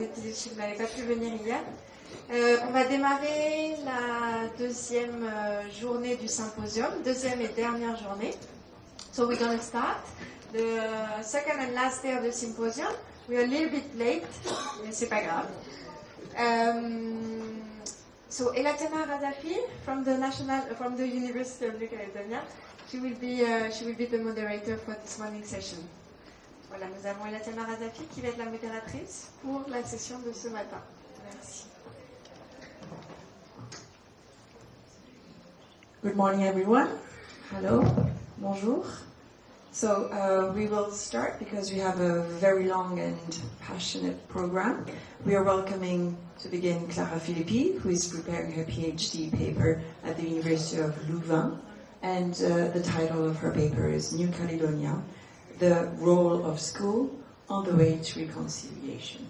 Vous n'avez pas pu venir hier. On va démarrer la deuxième journée du symposium, deuxième et dernière journée. So we're going to start the second and last day of the symposium. We're a little bit late, mais c'est pas grave. So Elatena Razafi from the University of New Caledonia, she will be the moderator for this morning session. Voilà, nous avons Elatena Razafi qui va être la modératrice pour la session de ce matin. Merci. Good morning, everyone. Hello. Bonjour. So we will start because we have a very long and passionate program. We are welcoming to begin Clara Filippi, who is preparing her PhD paper at the University of Louvain. And the title of her paper is New Caledonia, the Role of School on the Way to Reconciliation.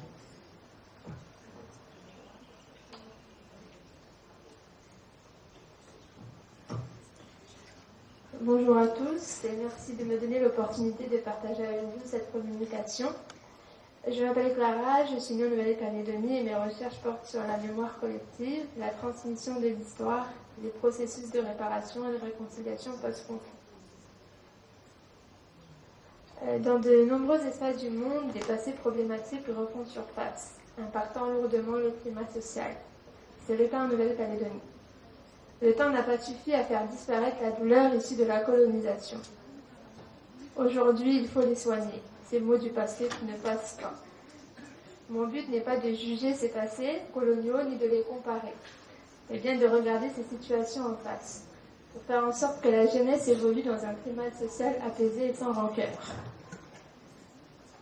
Bonjour à tous et merci de me donner l'opportunité de partager avec vous cette communication. Je m'appelle Clara, je suis née en Nouvelle-Calédonie et mes recherches portent sur la mémoire collective, la transmission de l'histoire, les processus de réparation et de réconciliation post-conflit. Dans de nombreux espaces du monde, des passés problématiques refont surface, impactant lourdement le climat social. C'est le cas en Nouvelle-Calédonie. Le temps n'a pas suffi à faire disparaître la douleur issue de la colonisation. Aujourd'hui, il faut les soigner, ces mots du passé qui ne passent pas. Mon but n'est pas de juger ces passés coloniaux ni de les comparer, mais bien de regarder ces situations en face, pour faire en sorte que la jeunesse évolue dans un climat social apaisé et sans rancœur.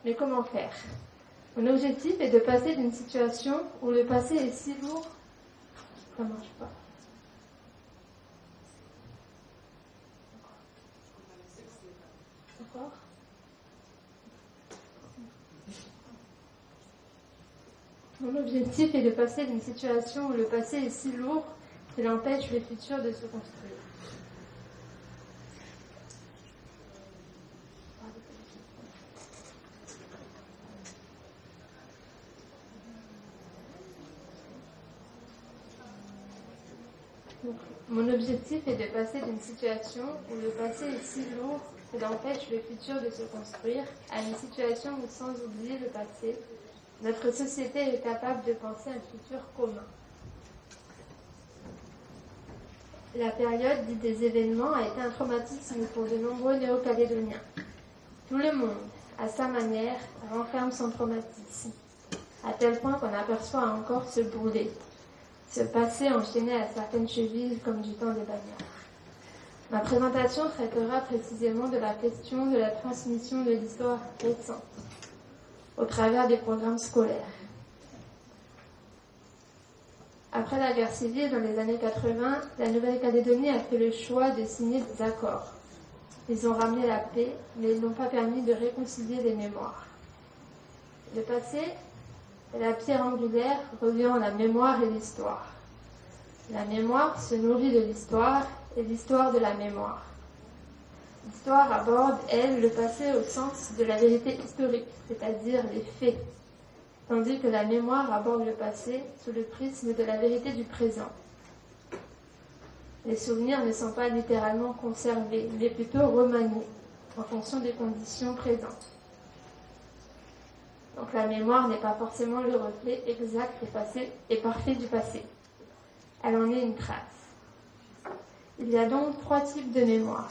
Mais comment faire? Mon objectif est de passer d'une situation où le passé est si lourd, ça ne marche pas. D'accord. Mon objectif est de passer d'une situation où le passé est si lourd qu'il empêche le futur de se construire. Mon objectif est de passer d'une situation où le passé est si lourd qu'il empêche le futur de se construire à une situation où, sans oublier le passé, notre société est capable de penser un futur commun. La période dite des événements a été un traumatisme pour de nombreux néo-calédoniens. Tout le monde, à sa manière, renferme son traumatisme, à tel point qu'on aperçoit encore ce brûler, ce passé enchaîné à certaines chevilles comme du temps des bagnards. Ma présentation traitera précisément de la question de la transmission de l'histoire récente, au travers des programmes scolaires. Après la guerre civile dans les années 80, la Nouvelle-Calédonie a fait le choix de signer des accords. Ils ont ramené la paix, mais ils n'ont pas permis de réconcilier les mémoires. Le passé est la pierre angulaire reliant la mémoire et l'histoire. La mémoire se nourrit de l'histoire et l'histoire de la mémoire. L'histoire aborde, elle, le passé au sens de la vérité historique, c'est-à-dire les faits, tandis que la mémoire aborde le passé sous le prisme de la vérité du présent. Les souvenirs ne sont pas littéralement conservés, mais plutôt remaniés, en fonction des conditions présentes. Donc la mémoire n'est pas forcément le reflet exact et parfait du passé. Elle en est une trace. Il y a donc 3 types de mémoire.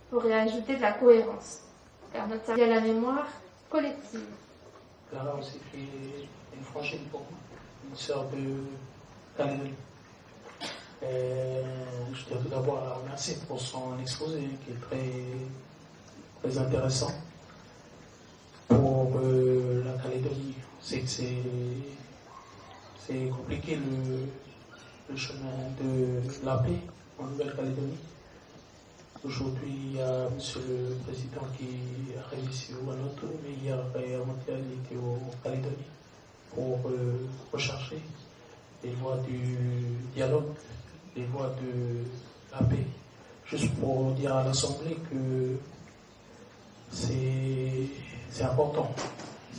Pour y ajouter de la cohérence. Car notre cerveau, il y a la mémoire collective. Clara aussi qui est une frangine pour moi, une sœur de Calédonie. Je tiens tout d'abord à la remercier pour son exposé qui est très, très intéressant pour la Calédonie. C'est que c'est compliqué le chemin de la paix en Nouvelle-Calédonie. Aujourd'hui, il y a monsieur le président qui arrive ici au Vanuatu, mais hier et avant-hier, il était au Calédonie pour rechercher les voies du dialogue, les voies de la paix. Juste pour dire à l'Assemblée que c'est important.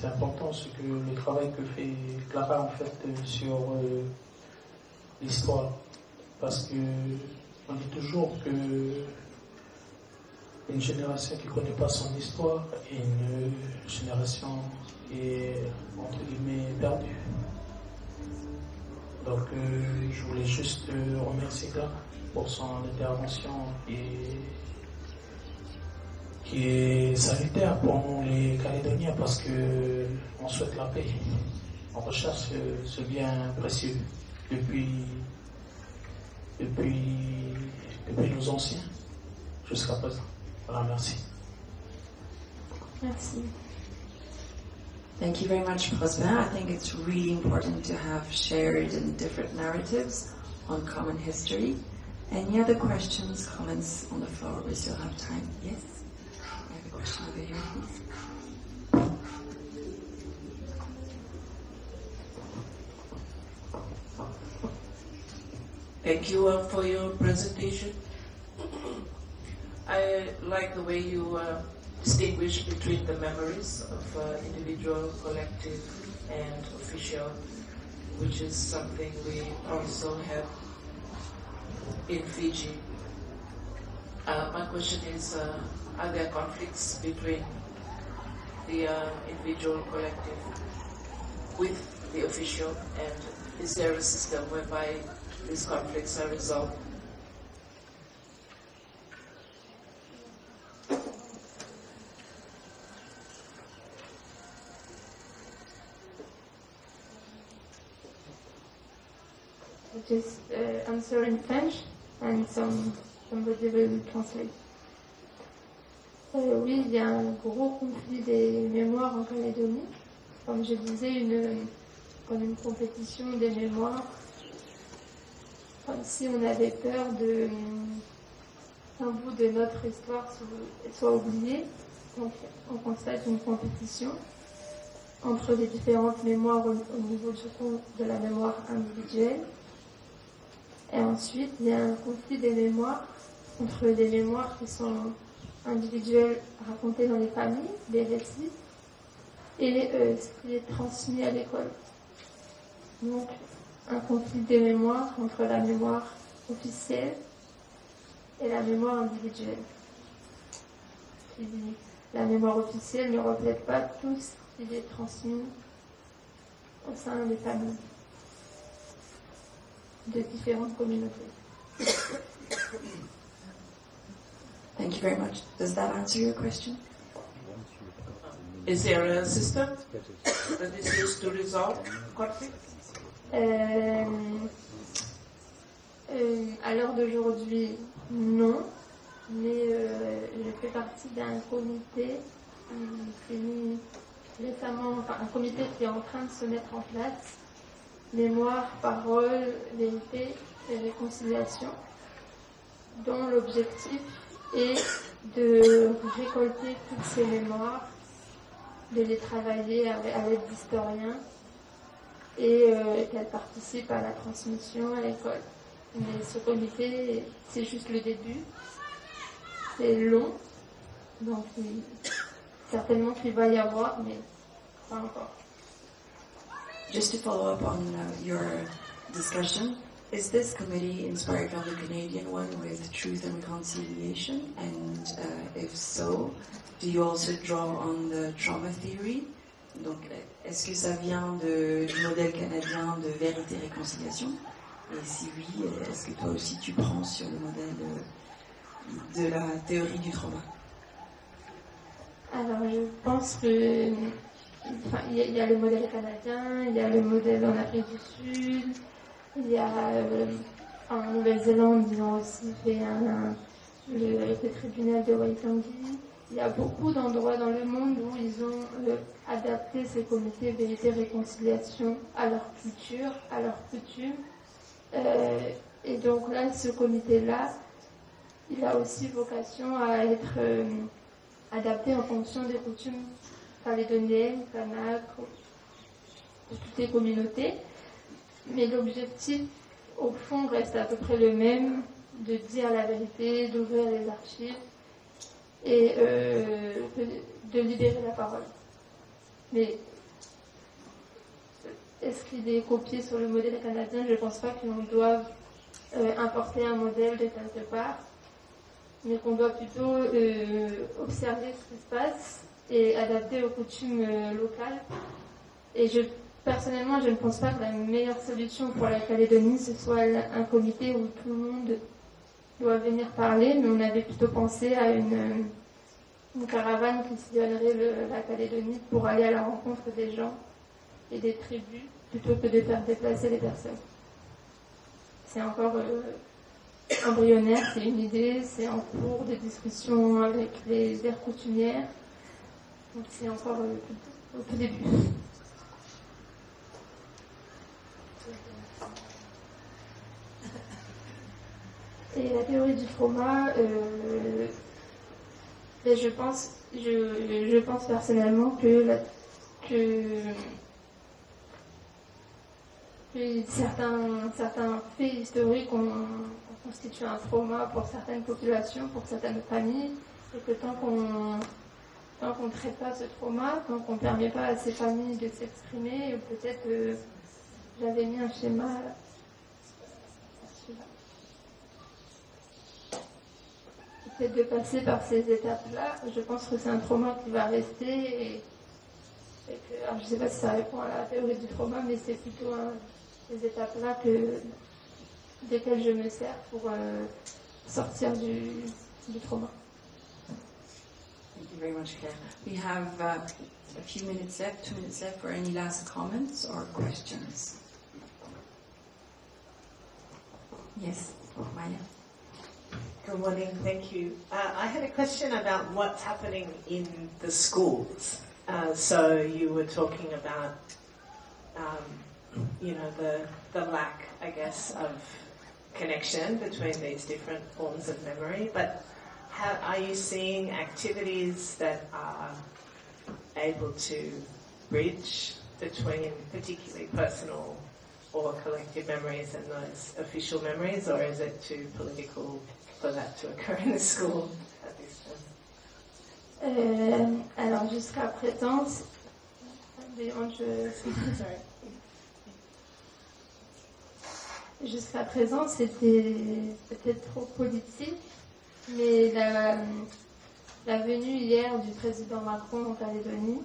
c'est important, c'est que le travail que fait Clara en fait sur l'histoire. Parce que on dit toujours que une génération qui ne connaît pas son histoire est une génération qui est entre guillemets perdue. Donc je voulais juste remercier Clara pour son intervention qui est salutaire pour nous les Calédoniens parce que on souhaite la paix. On recherche ce bien précieux depuis nos anciens jusqu'à présent. Voilà, merci. Merci. Thank you very much, Prosper. I think it's really important to have shared and different narratives on common history. Any other questions, comments on the floor? We still have time. Yes? I have a question over here, please. Thank you for your presentation. I like the way you distinguish between the memories of individual, collective, and official, which is something we also have in Fiji. My question is, are there conflicts between the individual, collective with the official, and is there a system whereby these conflicts are resolved? Just answer in French and somebody will translate. Oui, il y a un gros conflit des mémoires en Calédonie. Comme je disais, comme une compétition des mémoires. Comme si on avait peur qu'un bout de notre histoire soit oublié. Donc on constate une compétition entre les différentes mémoires au niveau de la mémoire individuelle. Et ensuite, il y a un conflit des mémoires entre les mémoires qui sont individuelles racontées dans les familles, des récits, et ce qui est transmis à l'école. Donc, un conflit des mémoires entre la mémoire officielle et la mémoire individuelle. La mémoire officielle ne reflète pas tout ce qui est transmis au sein des familles de différentes communautés. Thank you very much. Does that answer your question? Is there a system that is used to resolve conflicts? À l'heure d'aujourd'hui, non, mais je fais partie d'un comité qui est mis récemment, un comité qui est en train de se mettre en place. Mémoire, parole, vérité et réconciliation, dont l'objectif est de récolter toutes ces mémoires, de les travailler avec d'historiens et qu'elles participent à la transmission à l'école. Mais ce comité, c'est juste le début, c'est long, donc certainement qu'il va y avoir, mais pas encore. Just to follow up on your discussion, is this committee inspired from the Canadian one with Truth and Reconciliation? And if so, do you also draw on the trauma theory? Donc, est-ce que ça vient du modèle canadien de vérité et réconciliation? Et si oui, est-ce que toi aussi tu prends sur le modèle de la théorie du trauma? Alors, je pense que il y a le modèle canadien, il y a le modèle en Afrique du Sud, il y a en Nouvelle-Zélande, ils ont aussi fait le tribunal de Waitangi. Il y a beaucoup d'endroits dans le monde où ils ont adapté ces comités vérité-réconciliation à leur culture, à leurs coutumes. Et donc là, ce comité-là, il a aussi vocation à être adapté en fonction des coutumes calédoniennes, kanak, de toutes les communautés. Mais l'objectif, au fond, reste à peu près le même, de dire la vérité, d'ouvrir les archives et de libérer la parole. Mais est-ce qu'il est copié sur le modèle canadien? Je ne pense pas qu'on doive importer un modèle de quelque part, mais qu'on doit plutôt observer ce qui se passe et adapter aux coutumes locales. Et personnellement, je ne pense pas que la meilleure solution pour la Calédonie, ce soit un comité où tout le monde doit venir parler, mais on avait plutôt pensé à une caravane qui sillonnerait la Calédonie pour aller à la rencontre des gens et des tribus, plutôt que de faire déplacer les personnes. C'est encore embryonnaire, c'est une idée, c'est en cours de discussion avec les aires coutumières, donc c'est encore au tout début. Et la théorie du trauma, je pense personnellement que certains faits historiques ont constitué un trauma pour certaines populations, pour certaines familles, et que tant qu'on ne traite pas ce trauma, tant qu'on ne permet pas à ces familles de s'exprimer, peut-être j'avais mis un schéma. Peut-être de passer par ces étapes-là, je pense que c'est un trauma qui va rester et que, alors je ne sais pas si ça répond à la théorie du trauma, mais c'est plutôt ces étapes-là desquelles je me sers pour sortir du trauma. Thank you very much, Claire. We have a few minutes left, 2 minutes left for any last comments or questions. Yes, Maya. Good morning, thank you. I had a question about what's happening in the schools. So you were talking about, the lack, I guess, of connection between these different forms of memory. But are you seeing activities that are able to bridge between particularly personal or collective memories and those official memories, or is it too political for that to occur in the school at this time? Alors jusqu'à présent, c'était peut-être trop politique, mais la venue hier du président Macron en Calédonie,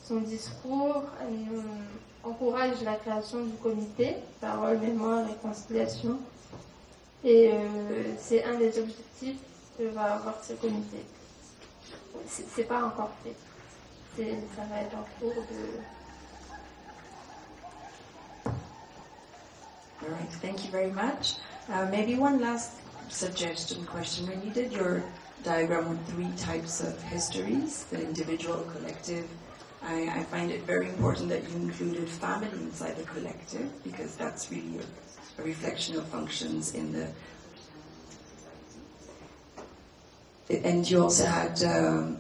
son discours encourage la création du comité Parole, Mémoire, Réconciliation. Et c'est un des objectifs que va avoir ce comité. C'est pas encore fait. Ça va être en cours de... All right, thank you very much. Maybe one last suggestion question. When you did your diagram with 3 types of histories, the individual, collective, I find it very important that you included family inside the collective, because that's really a reflection of functions in the... And you also had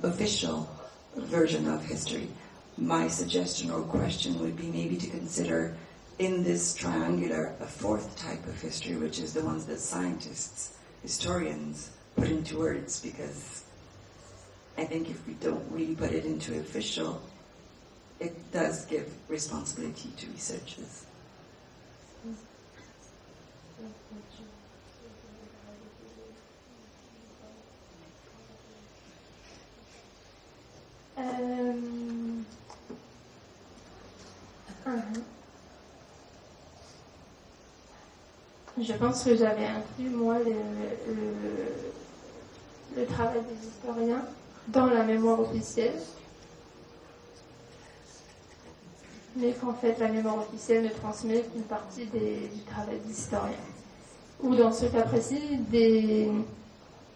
official version of history. My suggestion or question would be maybe to consider in this triangular a 4th type of history, which is the ones that scientists, historians put into words, because I think if we don't really put it into official, it does give responsibility to researchers. Je pense que j'avais inclus, moi, le travail des historiens dans la mémoire officielle, mais qu'en fait la mémoire officielle ne transmet qu'une partie du travail des historiens. Ou dans ce cas précis,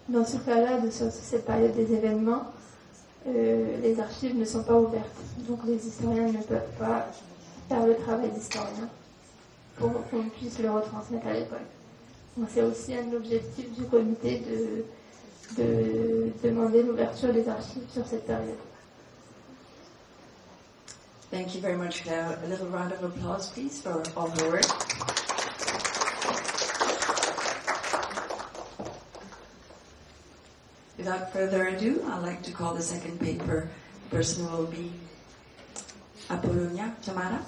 dans ce cas-là, sur cette période des événements, les archives ne sont pas ouvertes. Donc les historiens ne peuvent pas faire le travail d'historien pour qu'on puisse le retransmettre à l'école. Donc c'est aussi un objectif du comité de demander l'ouverture des archives sur cette période. Thank you very much, Claire. A little round of applause, please, for all her work. Without further ado, I'd like to call the second paper. The person will be Apollonia Tamara.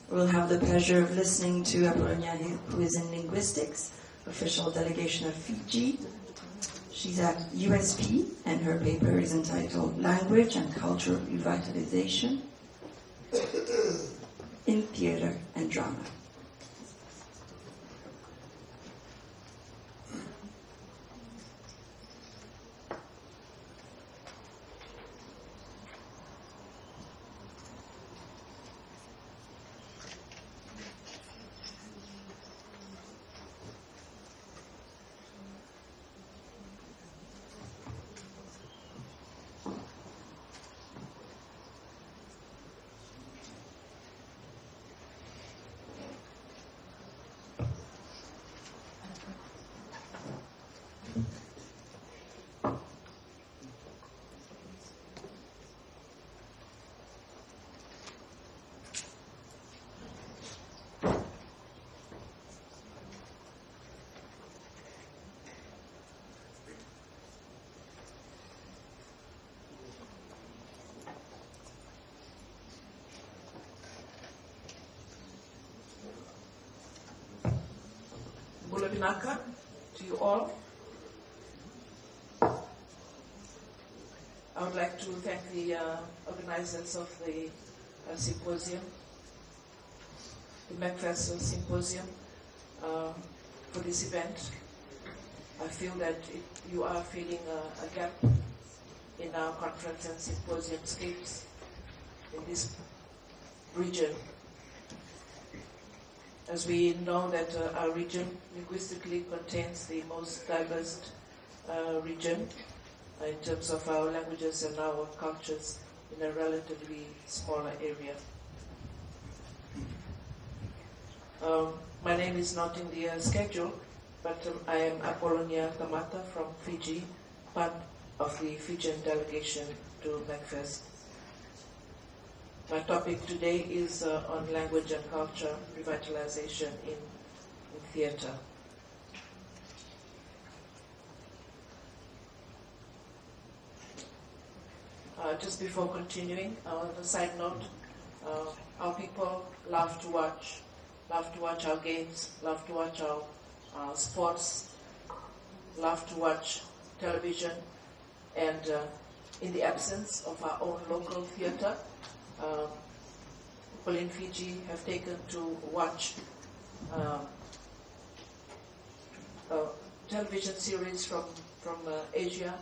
We'll have the pleasure of listening to Apollonia, who is in linguistics, official delegation of Fiji. She's at USP, and her paper is entitled Language and Cultural Revitalization in Theater and Drama. Bulabinaka to you all. I would like to thank the organizers of the symposium, the MacPherson Symposium, for this event. I feel that you are filling a gap in our conference and symposium scripts in this region. As we know that our region linguistically contains the most diverse region in terms of our languages and our cultures in a relatively smaller area. My name is not in the schedule, but I am Apollonia Tamata from Fiji, part of the Fijian delegation to MacPherson. My topic today is on language and culture revitalization in theater. Just before continuing, on a side note, our people love to watch our games, love to watch our sports, love to watch television, and in the absence of our own local theater, people in Fiji have taken to watch television series from Asia,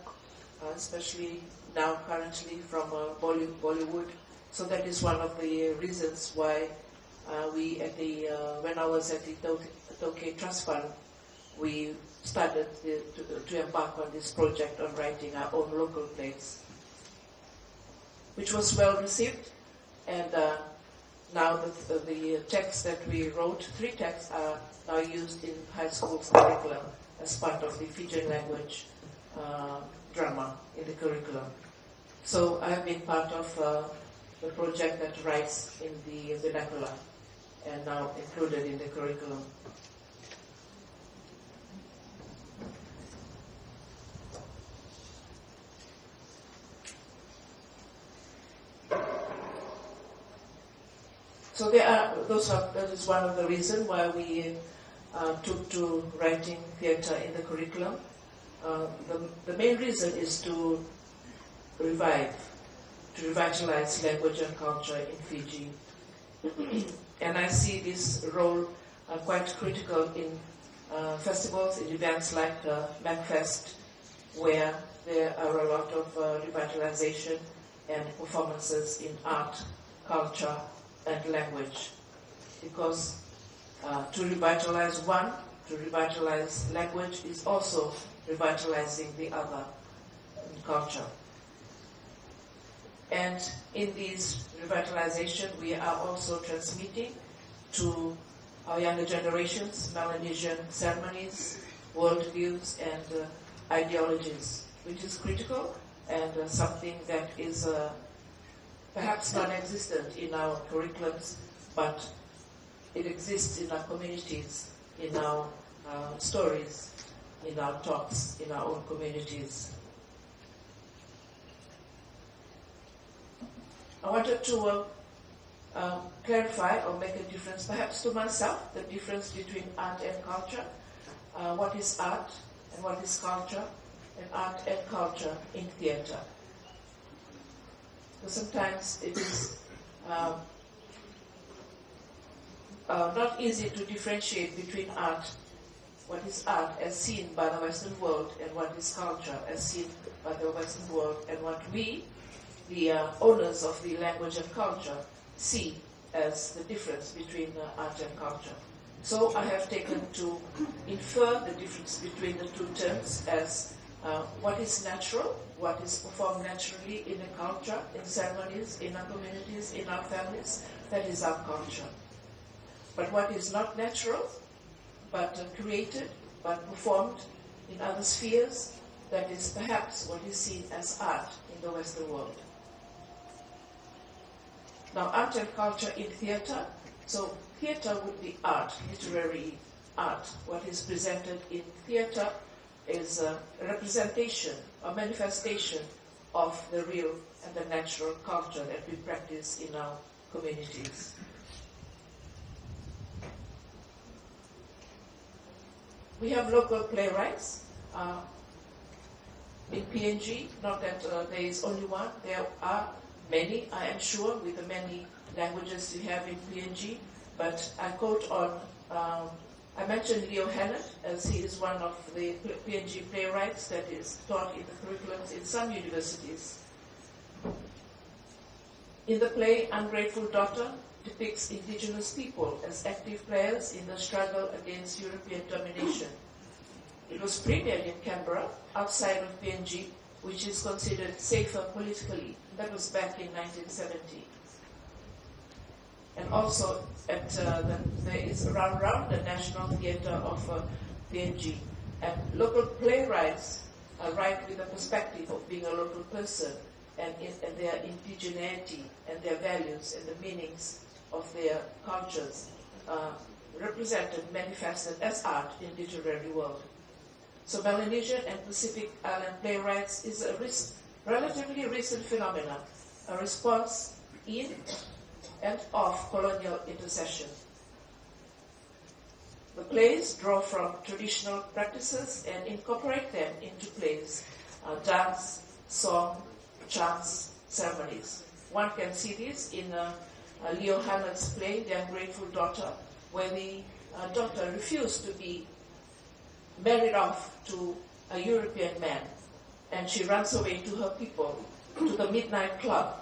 especially now currently from Bollywood. So that is one of the reasons why when I was at the Tokyo Trust Fund, we started to embark on this project of writing our own local plays, which was well received. And now the texts that we wrote, 3 texts, are now used in high school's curriculum as part of the Fijian language drama in the curriculum. So I have been part of the project that writes in the vernacular and now included in the curriculum. So that is one of the reasons why we took to writing theater in the curriculum. The main reason is to revitalize language and culture in Fiji. And I see this role quite critical in festivals, in events like MacFest, where there are a lot of revitalization and performances in art, culture, and language. Because to revitalize one, to revitalize language, is also revitalizing the other culture. And in this revitalization, we are also transmitting to our younger generations Melanesian ceremonies, worldviews, and ideologies, which is critical and something that is perhaps non-existent in our curriculums, but it exists in our communities, in our stories, in our talks, in our own communities. I wanted to clarify or make a difference, perhaps to myself, the difference between art and culture. What is art and what is culture, and art and culture in theatre. So sometimes it is not easy to differentiate between art, what is art as seen by the Western world, and what is culture as seen by the Western world, and what we, the owners of the language and culture, see as the difference between art and culture. So I have taken to infer the difference between the two terms as what is natural, what is performed naturally in a culture, in ceremonies, in our communities, in our families, that is our culture. But what is not natural, but created, but performed in other spheres, that is perhaps what is seen as art in the Western world. Now, art and culture in theatre. So theatre would be art, literary art. What is presented in theatre is a representation, a manifestation of the real and the natural culture that we practice in our communities. We have local playwrights in PNG, not that there is only one, there are many, I am sure, with the many languages you have in PNG, but I quote on, I mentioned Leo Hannett, as he is one of the PNG playwrights that is taught in the curriculums in some universities. In the play, Ungrateful Daughter depicts indigenous people as active players in the struggle against European domination. It was premiered in Canberra, outside of PNG, which is considered safer politically. That was back in 1970. And also, there is around the National Theatre of PNG. And local playwrights write with the perspective of being a local person and their indigeneity and their values and the meanings of their cultures represented, manifested as art in the literary world. So Melanesian and Pacific Island playwrights is a relatively recent phenomenon, a response in and of colonial intercession. The plays draw from traditional practices and incorporate them into plays, dance, song, chants, ceremonies. One can see this in Leo Hannett's play, The Ungrateful Daughter, where the daughter refused to be married off to a European man, and she runs away to her people, to the midnight club,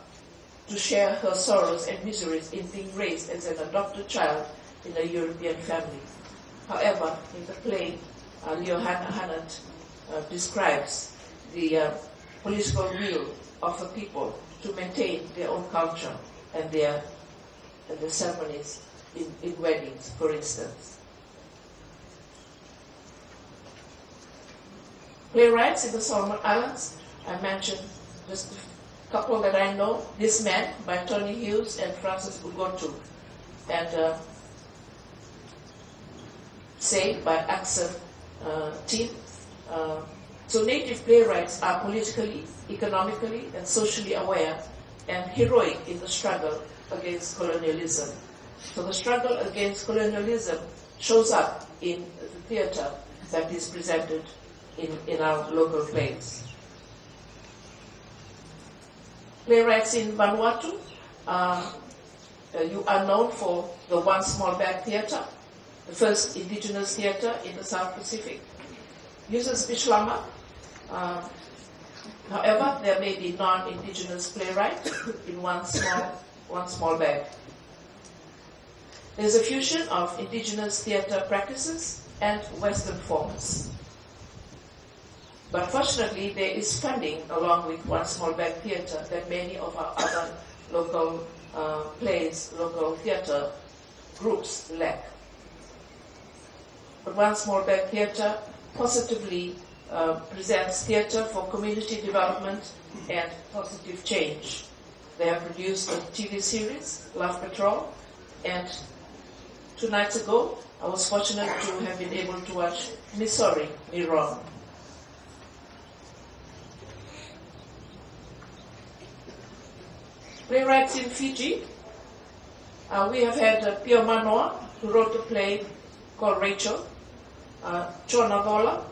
to share her sorrows and miseries in being raised as an adopted child in a European family. However, in the play, Leo Hannett describes the political will of a people to maintain their own culture and the ceremonies in weddings, for instance. Playwrights in the Solomon Islands, I mentioned just a couple that I know. This Man by Tony Hughes and Francis Ugotu, and Say by Axel Tim. So native playwrights are politically, economically, and socially aware and heroic in the struggle against colonialism. So the struggle against colonialism shows up in the theatre that is presented in our local plays. Playwrights in Vanuatu, you are known for the One Small Bag Theatre, the first indigenous theatre in the South Pacific. Uses Bishlama. However, there may be non-indigenous playwrights in one small bag. There's a fusion of indigenous theatre practices and Western forms. But fortunately, there is funding along with One Small Bag Theatre that many of our other local plays, local theatre groups lack. But One Small Bag Theatre positively presents theatre for community development and positive change. They have produced a TV series, Love Patrol, and 2 nights ago, I was fortunate to have been able to watch Me Sorry, Me Wrong. Playwrights in Fiji, We have had Pio Manoa, who wrote a play called Rachel, Chona Vola,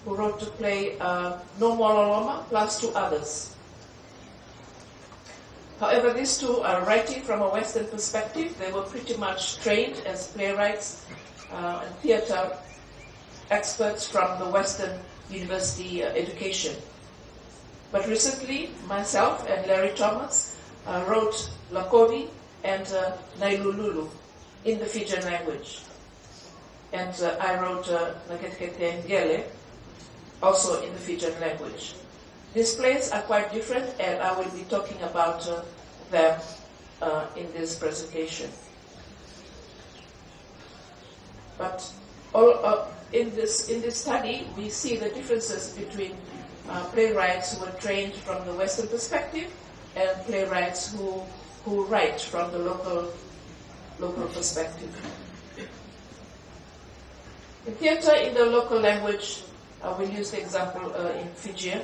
who wrote the play No Mololoma, plus 2 others. However, these 2 are writing from a Western perspective. They were pretty much trained as playwrights and theater experts from the Western university education. But recently, myself and Larry Thomas wrote Lakovi and Nailululu in the Fijian language. And I wrote Naketkete Ngele, also in the Fijian language. These plays are quite different, and I will be talking about them in this presentation. But in this study, we see the differences between playwrights who were trained from the Western perspective and playwrights who write from the local perspective. In theater, in the local language, we'll use the example in Fijian.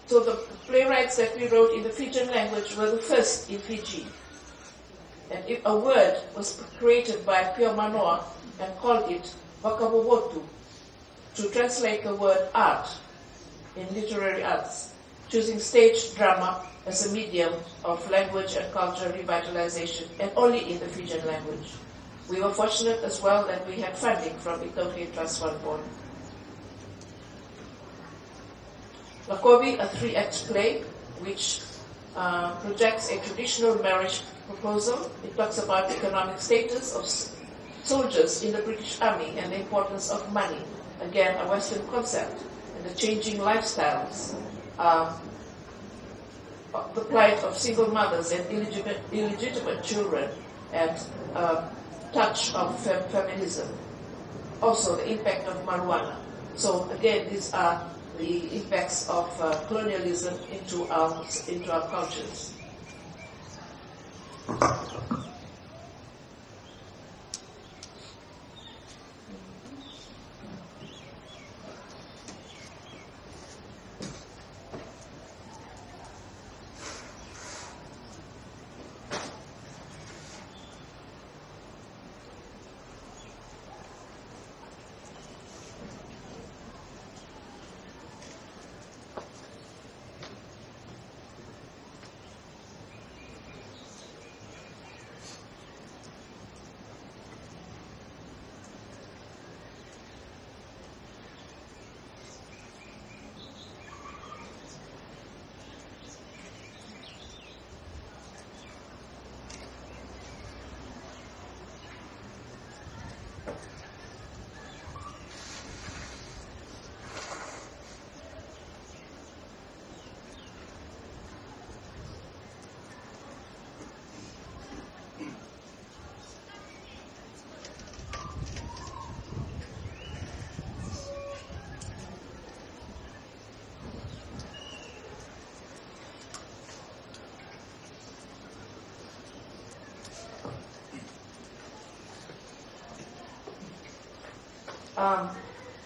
So the playwrights that we wrote in the Fijian language were the first in Fiji. And if a word was created by Pio Manoa and called it Wakawowotu, to translate the word art in literary arts, choosing stage drama as a medium of language and culture revitalization, and only in the Fijian language. We were fortunate as well that we had funding from Itohe Trust Fund Board. Lakovi, a 3-act play, which projects a traditional marriage proposal. It talks about the economic status of soldiers in the British Army and the importance of money. Again, a Western concept, and the changing lifestyles, the plight of single mothers and illegitimate children, and touch of feminism. Also, the impact of marijuana. So again, these are the impacts of colonialism into our cultures.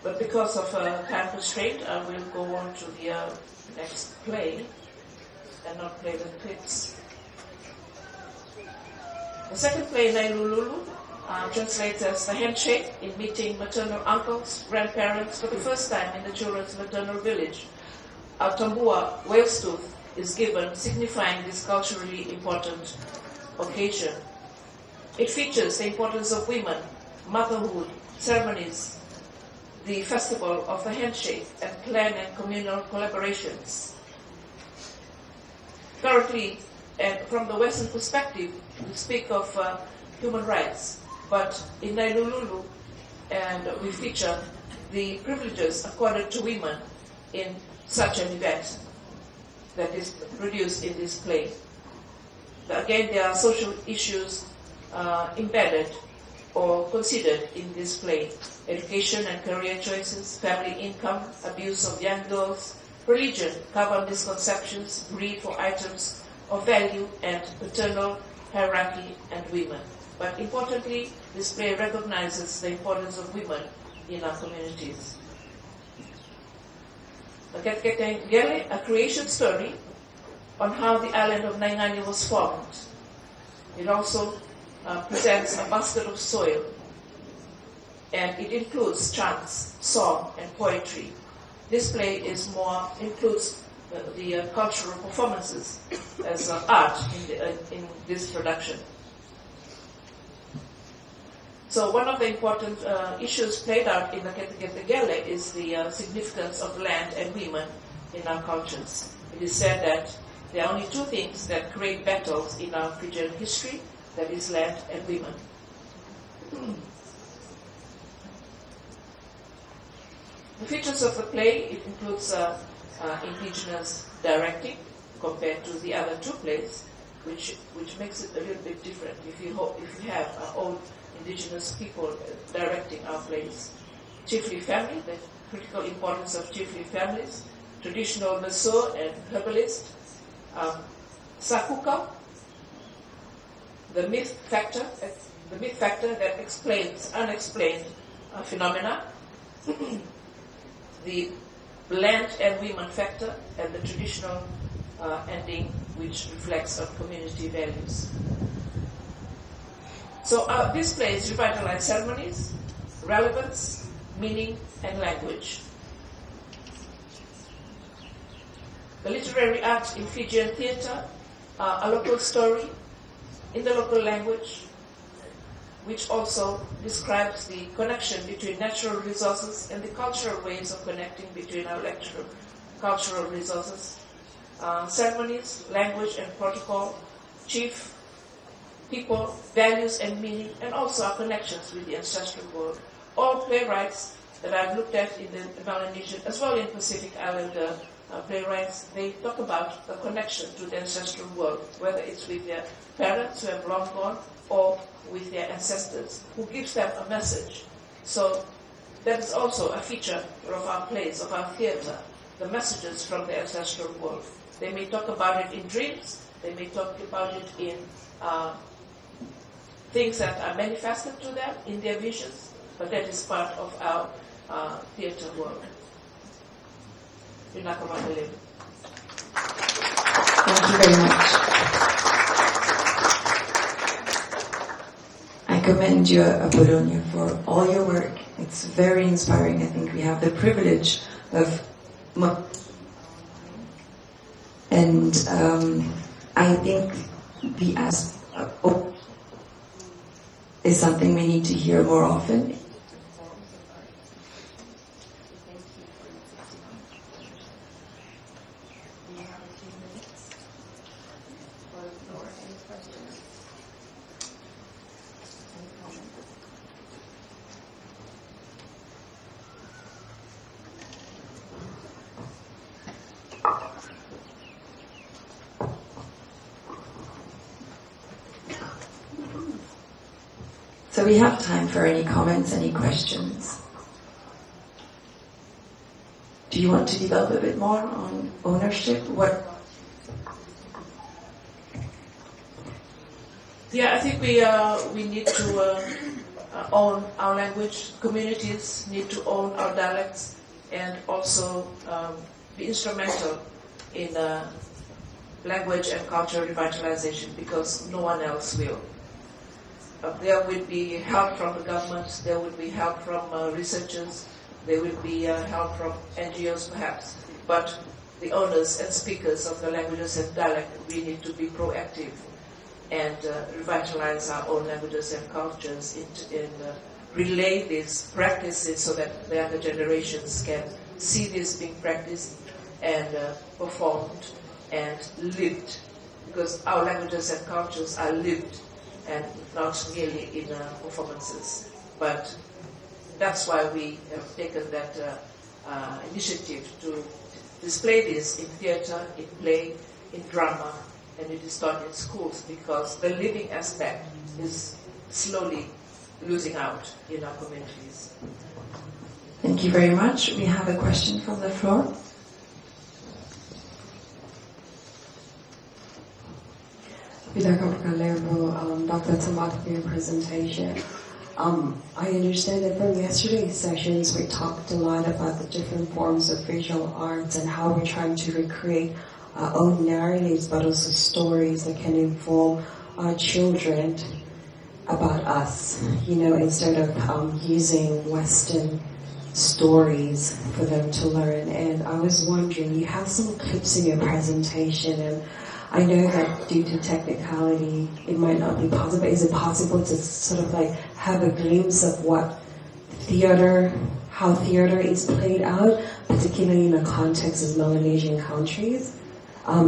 But because of time constraint, I will go on to the next play and not play the clips. The second play, Nailululu, translates as the handshake in meeting maternal uncles, grandparents for the first time in the children's maternal village. A tambua, whale's tooth, is given, signifying this culturally important occasion. It features the importance of women, motherhood, ceremonies, the festival of the handshake, and clan and communal collaborations. Currently, and from the Western perspective, we speak of human rights, but in Nailululu, and we feature the privileges accorded to women in such an event that is produced in this play. Again, there are social issues embedded or considered in this play: education and career choices, family income, abuse of young girls, religion, cover misconceptions, greed for items of value, and paternal hierarchy and women. But importantly, this play recognizes the importance of women in our communities. A creation story on how the island of Naingani was formed. It also presents a basket of soil, and it includes chants, song, and poetry. This play includes the cultural performances as art in this production. So one of the important issues played out in the Ketegele is the significance of land and women in our cultures. It is said that there are only two things that create battles in our Fijian history, that is land and women. The features of the play, it includes indigenous directing compared to the other two plays, which makes it a little bit different if you have old indigenous people directing our plays. Chiefly family, the critical importance of chiefly families, traditional maso and herbalist, sakuka, the myth factor that explains unexplained phenomena, the land and women factor, and the traditional ending, which reflects on community values. So these plays revitalize ceremonies, relevance, meaning, and language. The literary arts in Fijian theatre are a local story in the local language, which also describes the connection between natural resources and the cultural ways of connecting between our cultural resources. Ceremonies, language and protocol, chief, people, values and meaning, and also our connections with the ancestral world. All playwrights that I've looked at in the Melanesian, as well in Pacific Islander playwrights, they talk about the connection to the ancestral world, whether it's with their parents who have long gone or with their ancestors, who gives them a message. So that is also a feature of our plays, of our theatre, the messages from the ancestral world. They may talk about it in dreams, they may talk about it in things that are manifested to them in their visions, but that is part of our theatre world. Thank you very much. I commend you, Apollonia, for all your work. It's very inspiring. I think we have the privilege of... And I think the is something we need to hear more often. So we have time for any comments, any questions. Do you want to develop a bit more on ownership? Yeah, I think we need to own our language. Communities need to own our dialects and also be instrumental in language and culture revitalization, because no one else will. There will be help from the government, there will be help from researchers, there will be help from NGOs perhaps, but the owners and speakers of the languages and dialect, we need to be proactive and revitalize our own languages and cultures and relay these practices so that the younger generations can see this being practiced and performed and lived, because our languages and cultures are lived and not merely in performances. But that's why we have taken that initiative to display this in theatre, in play, in drama, and it is taught in schools, because the living aspect is slowly losing out in our communities. Thank you very much. We have a question from the floor. Dr. Tamat, for your presentation. I understand that from yesterday's sessions we talked a lot about the different forms of visual arts and how we're trying to recreate our own narratives, but also stories that can inform our children about us, instead of using Western stories for them to learn. And I was wondering, you have some clips in your presentation, and I know that due to technicality it might not be possible, but is it possible to sort of like have a glimpse of what how theater is played out, particularly in the context of Melanesian countries,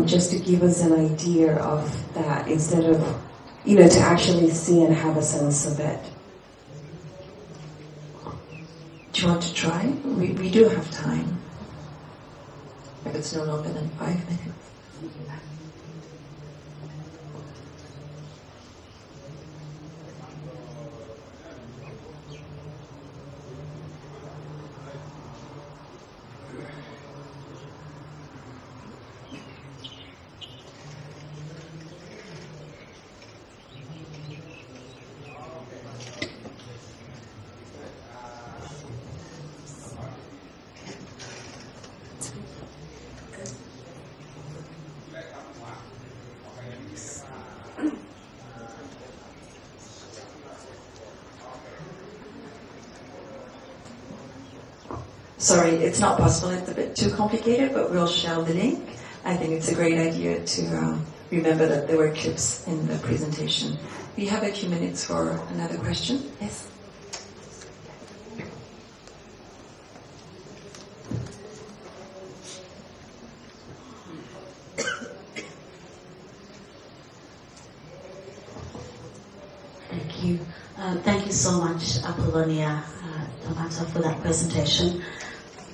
just to give us an idea of that, instead of, to actually see and have a sense of it. Do you want to try? We do have time. If it's no longer than 5 minutes. Sorry, it's not possible. It's a bit too complicated, but we'll share the link. I think it's a great idea to remember that there were clips in the presentation. We have a few minutes for another question. Yes? Thank you. Thank you so much, Apollonia Tomato, for that presentation.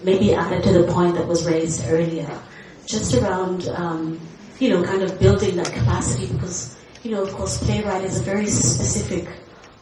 Maybe added to the point that was raised earlier, just around, kind of building that capacity, because, of course, playwright is a very specific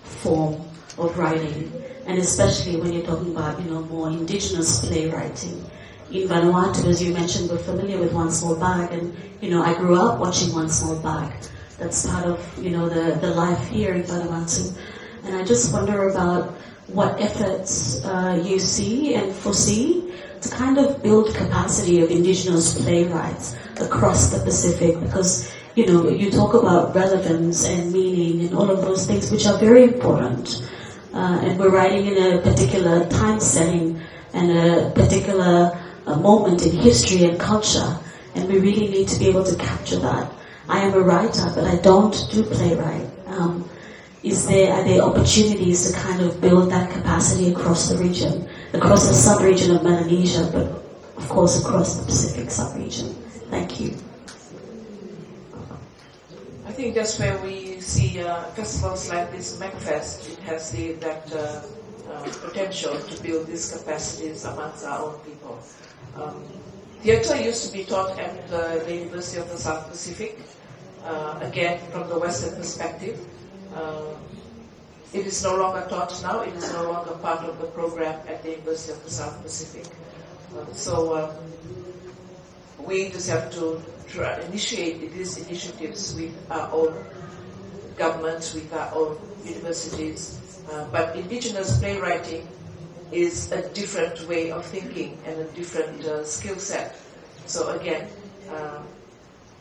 form of writing, and especially when you're talking about, more indigenous playwriting. In Vanuatu, as you mentioned, we're familiar with One Small Bag, and, I grew up watching One Small Bag. That's part of, the life here in Vanuatu. And I just wonder about what efforts you see and foresee to kind of build capacity of indigenous playwrights across the Pacific, because, you talk about relevance and meaning and all of those things, which are very important. And we're writing in a particular time setting and a particular moment in history and culture, and we really need to be able to capture that. I am a writer, but I don't do playwright. Are there opportunities to kind of build that capacity across the region, across the sub-region of Melanesia, but of course across the Pacific sub-region? Thank you. I think that's where we see festivals like this MacFest. It has that potential to build these capacities amongst our own people. Theatre used to be taught at the University of the South Pacific, again from the Western perspective. It is no longer taught now, it is no longer part of the program at the University of the South Pacific. So we just have to initiate these initiatives with our own governments, with our own universities. But indigenous playwriting is a different way of thinking and a different skill set. So again,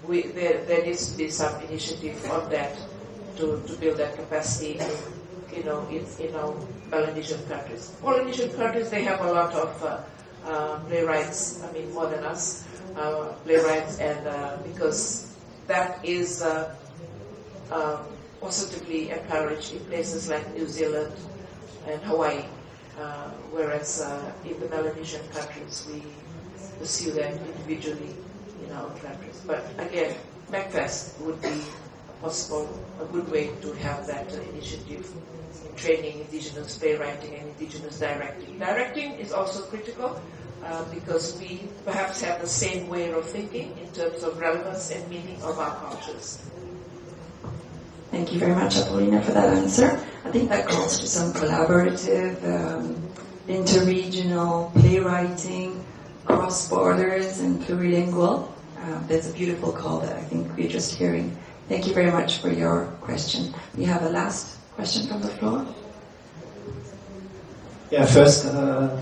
there needs to be some initiative on that to build that capacity in our Melanesian countries. Polynesian countries, they have a lot of playwrights, more than us, playwrights, and because that is positively encouraged in places like New Zealand and Hawaii, whereas in the Melanesian countries we pursue that individually in our countries. But again, MacFest would be a good way to have that initiative in training indigenous playwriting and indigenous directing. Directing is also critical because we perhaps have the same way of thinking in terms of relevance and meaning of our cultures. Thank you very much, Apollina, for that answer. I think that calls to some collaborative, interregional playwriting, cross borders and plurilingual. That's a beautiful call that I think we're just hearing. Thank you very much for your question. We have a last question from the floor. Yeah, first,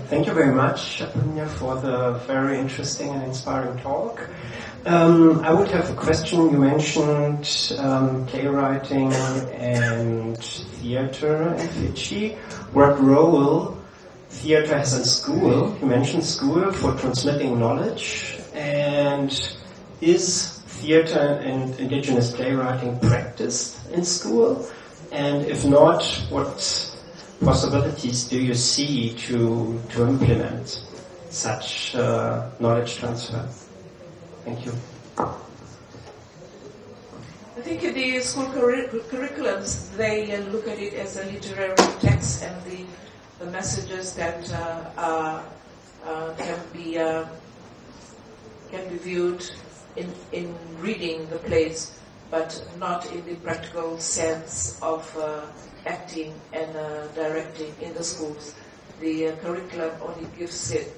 thank you very much, Apollonia, for the very interesting and inspiring talk. I would have a question. You mentioned playwriting and theater in Fiji. What role theater has in school? You mentioned school for transmitting knowledge. And is theater and indigenous playwriting practiced in school? And if not, what possibilities do you see to implement such knowledge transfer? Thank you. I think in the school curriculums, they look at it as a literary text, and the messages that can be viewed in reading the plays, but not in the practical sense of acting and directing in the schools. The curriculum only gives it,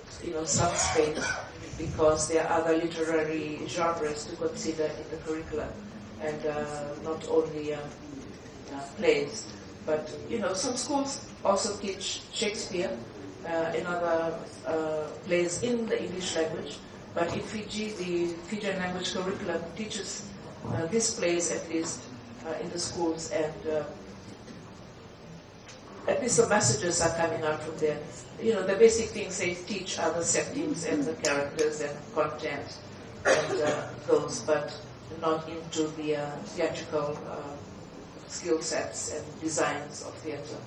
some space because there are other literary genres to consider in the curriculum, and not only plays. But some schools also teach Shakespeare and other plays in the English language. But in Fiji, the Fijian language curriculum teaches these plays at least in the schools, and at least the messages are coming out from there. The basic things they teach are the settings and the characters and content and those, but not into the theatrical skill sets and designs of theatre.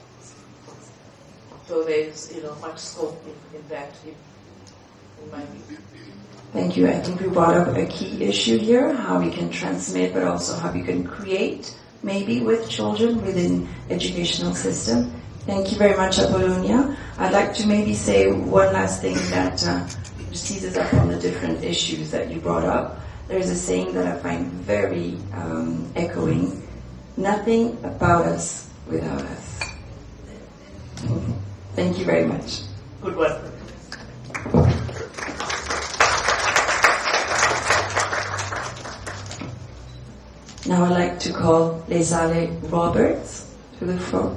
So there's much scope in that, in my view. Thank you. I think we brought up a key issue here, how we can transmit, but also how we can create, maybe with children within educational system. Thank you very much, Apollonia. I'd like to maybe say one last thing that seizes up on the different issues that you brought up. There's a saying that I find very echoing: nothing about us without us. Thank you very much. Good one. Now I'd like to call Lesale Roberts to the floor.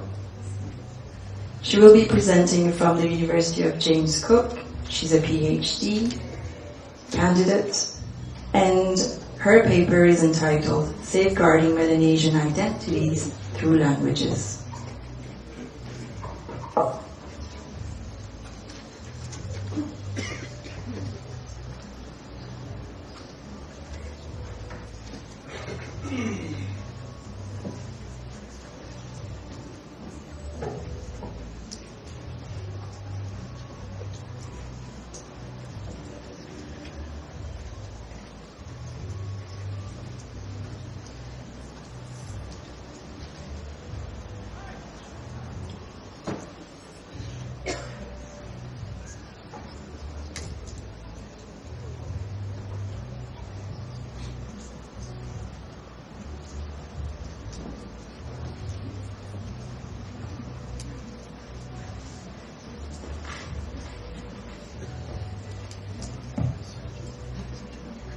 She will be presenting from the University of James Cook. She's a PhD candidate, and her paper is entitled Safeguarding Melanesian Identities Through Languages.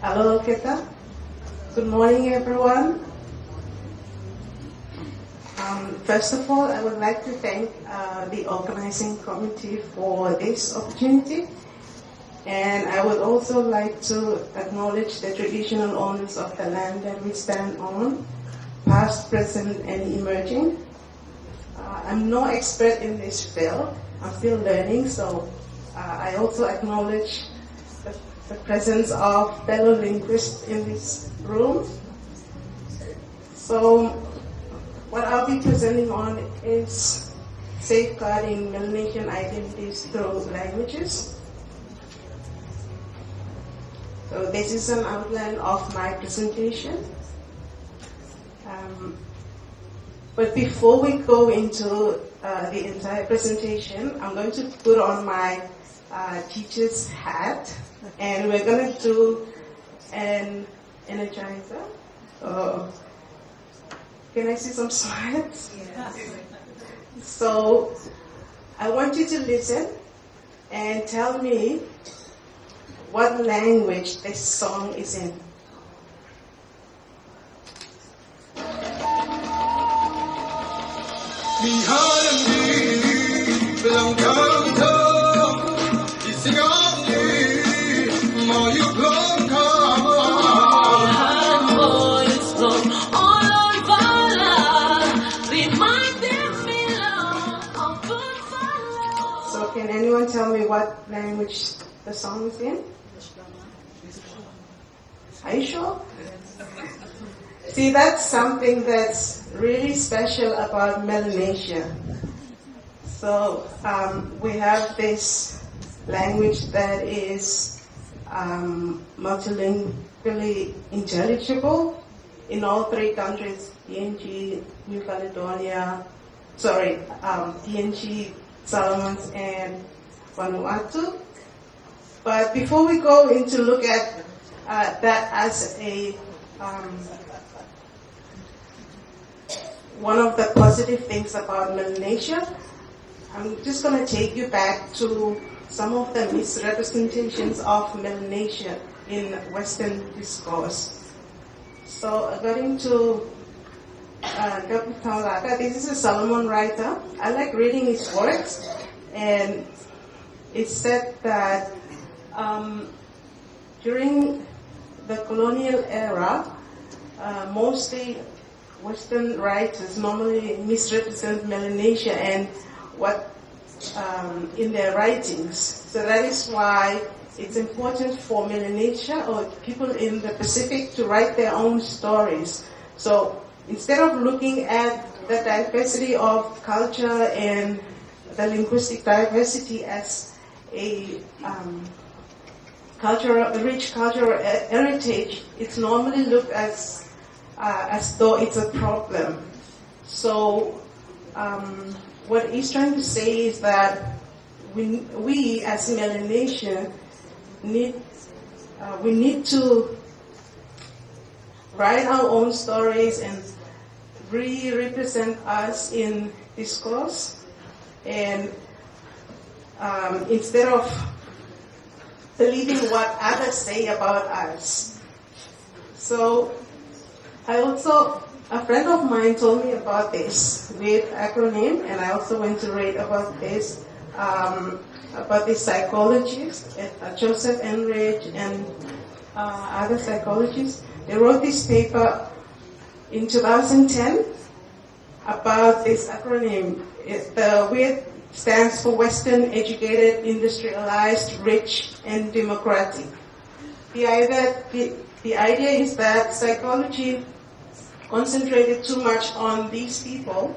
Hello, Keta. Good morning, everyone. First of all, I would like to thank the organizing committee for this opportunity. And I would also like to acknowledge the traditional owners of the land that we stand on, past, present, and emerging. I'm no expert in this field. I'm still learning, so I also acknowledge the presence of fellow linguists in this room. So what I'll be presenting on is safeguarding Melanesian identities through languages. So this is an outline of my presentation. But before we go into the entire presentation, I'm going to put on my teacher's hat, and we're going to do an energizer. Can I see some slides? Yes. So I want you to listen and tell me what language this song is in. Di halaman, bilang kami what language the song is in? Are you sure? See, that's something that's really special about Melanesia. So we have this language that is multilingually intelligible in all three countries, PNG, New Caledonia, PNG, Solomons, and Vanuatu. But before we go into look at that as a one of the positive things about Melanesia, I'm just going to take you back to some of the misrepresentations of Melanesia in Western discourse. So according to Dr. this is a Solomon writer. I like reading his works, and it said that during the colonial era, mostly Western writers normally misrepresent Melanesia and what in their writings. So that is why it's important for Melanesia or people in the Pacific to write their own stories. So instead of looking at the diversity of culture and the linguistic diversity as a rich cultural heritage, it's normally looked as though it's a problem. So what he's trying to say is that we as Melanesian need to write our own stories and represent us in discourse, and instead of believing what others say about us. So a friend of mine told me about this with acronym, and I also went to read about this psychologist, Joseph Enrich and other psychologists. They wrote this paper in 2010 about this acronym. The WIT stands for Western Educated, Industrialized, Rich, and Democratic. The idea is that psychology concentrated too much on these people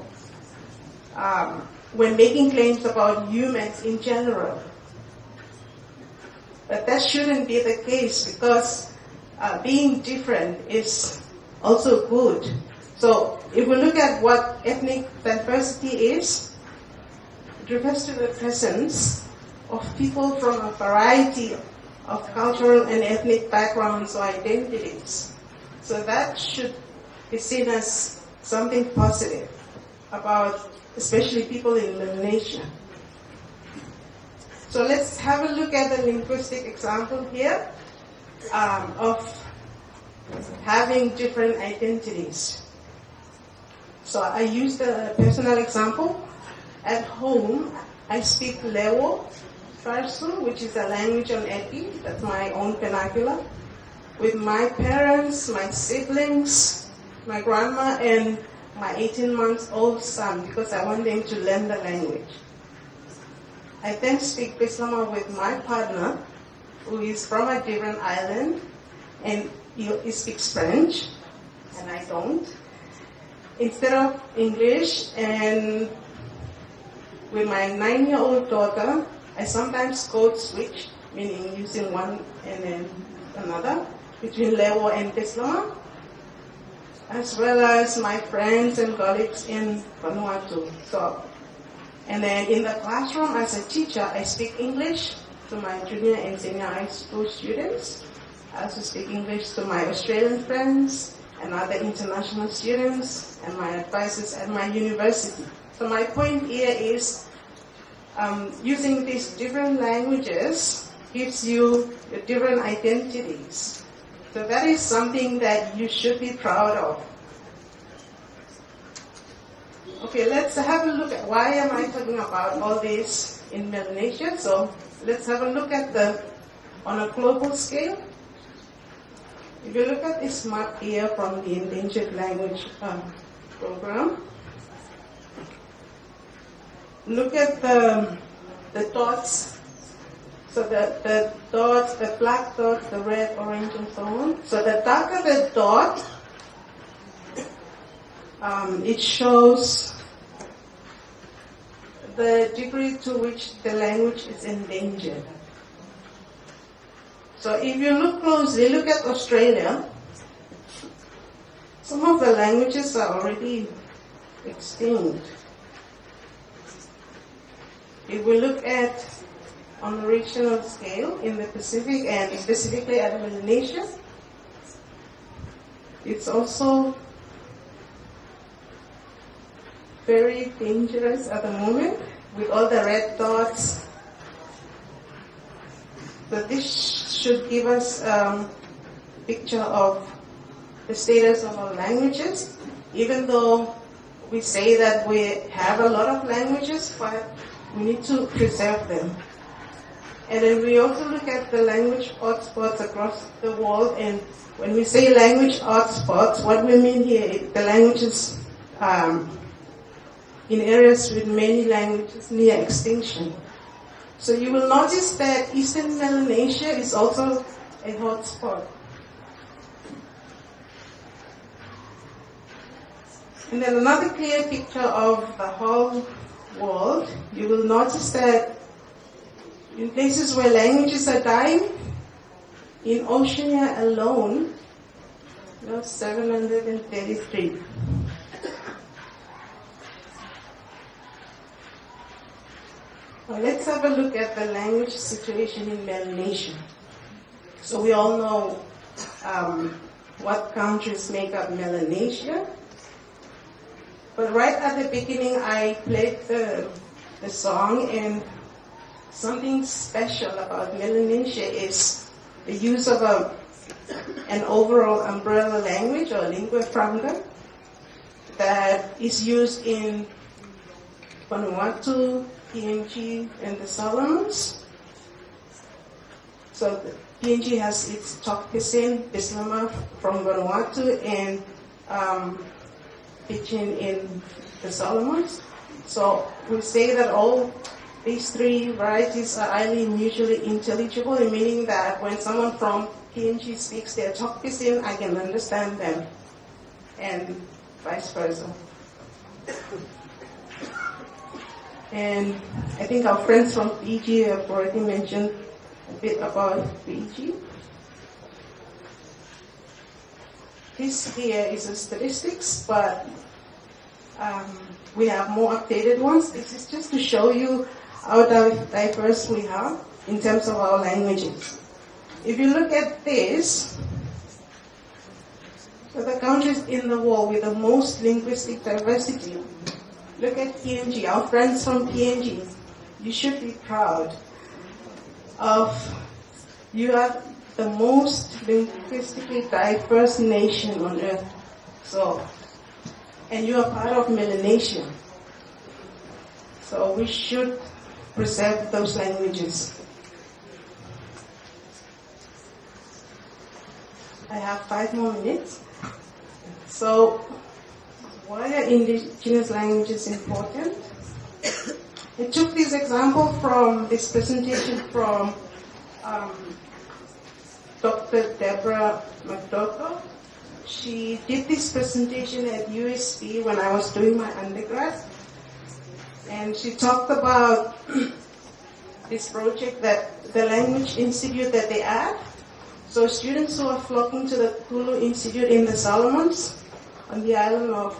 when making claims about humans in general. But that shouldn't be the case, because being different is also good. So if we look at what ethnic diversity is, it refers to the presence of people from a variety of cultural and ethnic backgrounds or identities. So that should be seen as something positive about especially people in Melanesia. So let's have a look at the linguistic example here of having different identities. So I used a personal example. At home, I speak Lewo Farsu, which is a language on Eti, that's my own vernacular, with my parents, my siblings, my grandma, and my 18-month-old son, because I want them to learn the language. I then speak Bislama with my partner, who is from a different island, and he speaks French, and I don't. Instead of English, and with my 9-year-old daughter, I sometimes code switch, meaning using one and then another, between Lewo and Bislama, as well as my friends and colleagues in Vanuatu. So, and then in the classroom as a teacher, I speak English to my junior and senior high school students. I also speak English to my Australian friends and other international students and my advisors at my university. So my point here is using these different languages gives you the different identities. So that is something that you should be proud of. Okay, let's have a look at why am I talking about all this in Melanesia. So let's have a look at on a global scale. If you look at this map here from the Endangered Language Program, look at the dots So the dots, the black dots, the red, orange, and so on. So the darker the dot, it shows the degree to which the language is endangered. So if you look closely, look at Australia. Some of the languages are already extinct. If we look at on a regional scale in the Pacific and specifically at Melanesia, it's also very dangerous at the moment with all the red dots. So this should give us a picture of the status of our languages, even though we say that we have a lot of languages, but we need to preserve them. And then we also look at the language hotspots across the world, and when we say language hotspots, what we mean here is the languages in areas with many languages near extinction. So you will notice that Eastern Melanesia is also a hotspot. And then another clear picture of the whole world, you will notice that in places where languages are dying, in Oceania alone, there are 733. Well, let's have a look at the language situation in Melanesia. So we all know what countries make up Melanesia. But right at the beginning, I played the song, and something special about Melanesia is the use of an overall umbrella language or lingua franca that is used in Vanuatu, PNG, and the Solomons. So the PNG has its Tokpisin, Bislama from Vanuatu, and Pidgin in the Solomons. So we say that all these three varieties are highly mutually intelligible, meaning that when someone from PNG speaks their Tokpisin, I can understand them, and vice versa. And I think our friends from Fiji have already mentioned a bit about Fiji. This here is a statistics, but we have more updated ones. This is just to show you how diverse we are in terms of our languages. If you look at this, so the countries in the world with the most linguistic diversity, look at PNG, our friends from PNG. You should be proud of, you are the most linguistically diverse nation on earth. So, and you are part of Melanesia. So we should preserve those languages. I have 5 more minutes. So, why are indigenous languages important? I took this example from this presentation from Dr. Deborah McDougall. She did this presentation at USP when I was doing my undergrad. And she talked about this project that the Language Institute that they have. So students who are flocking to the Kulu Institute in the Solomons, on the island of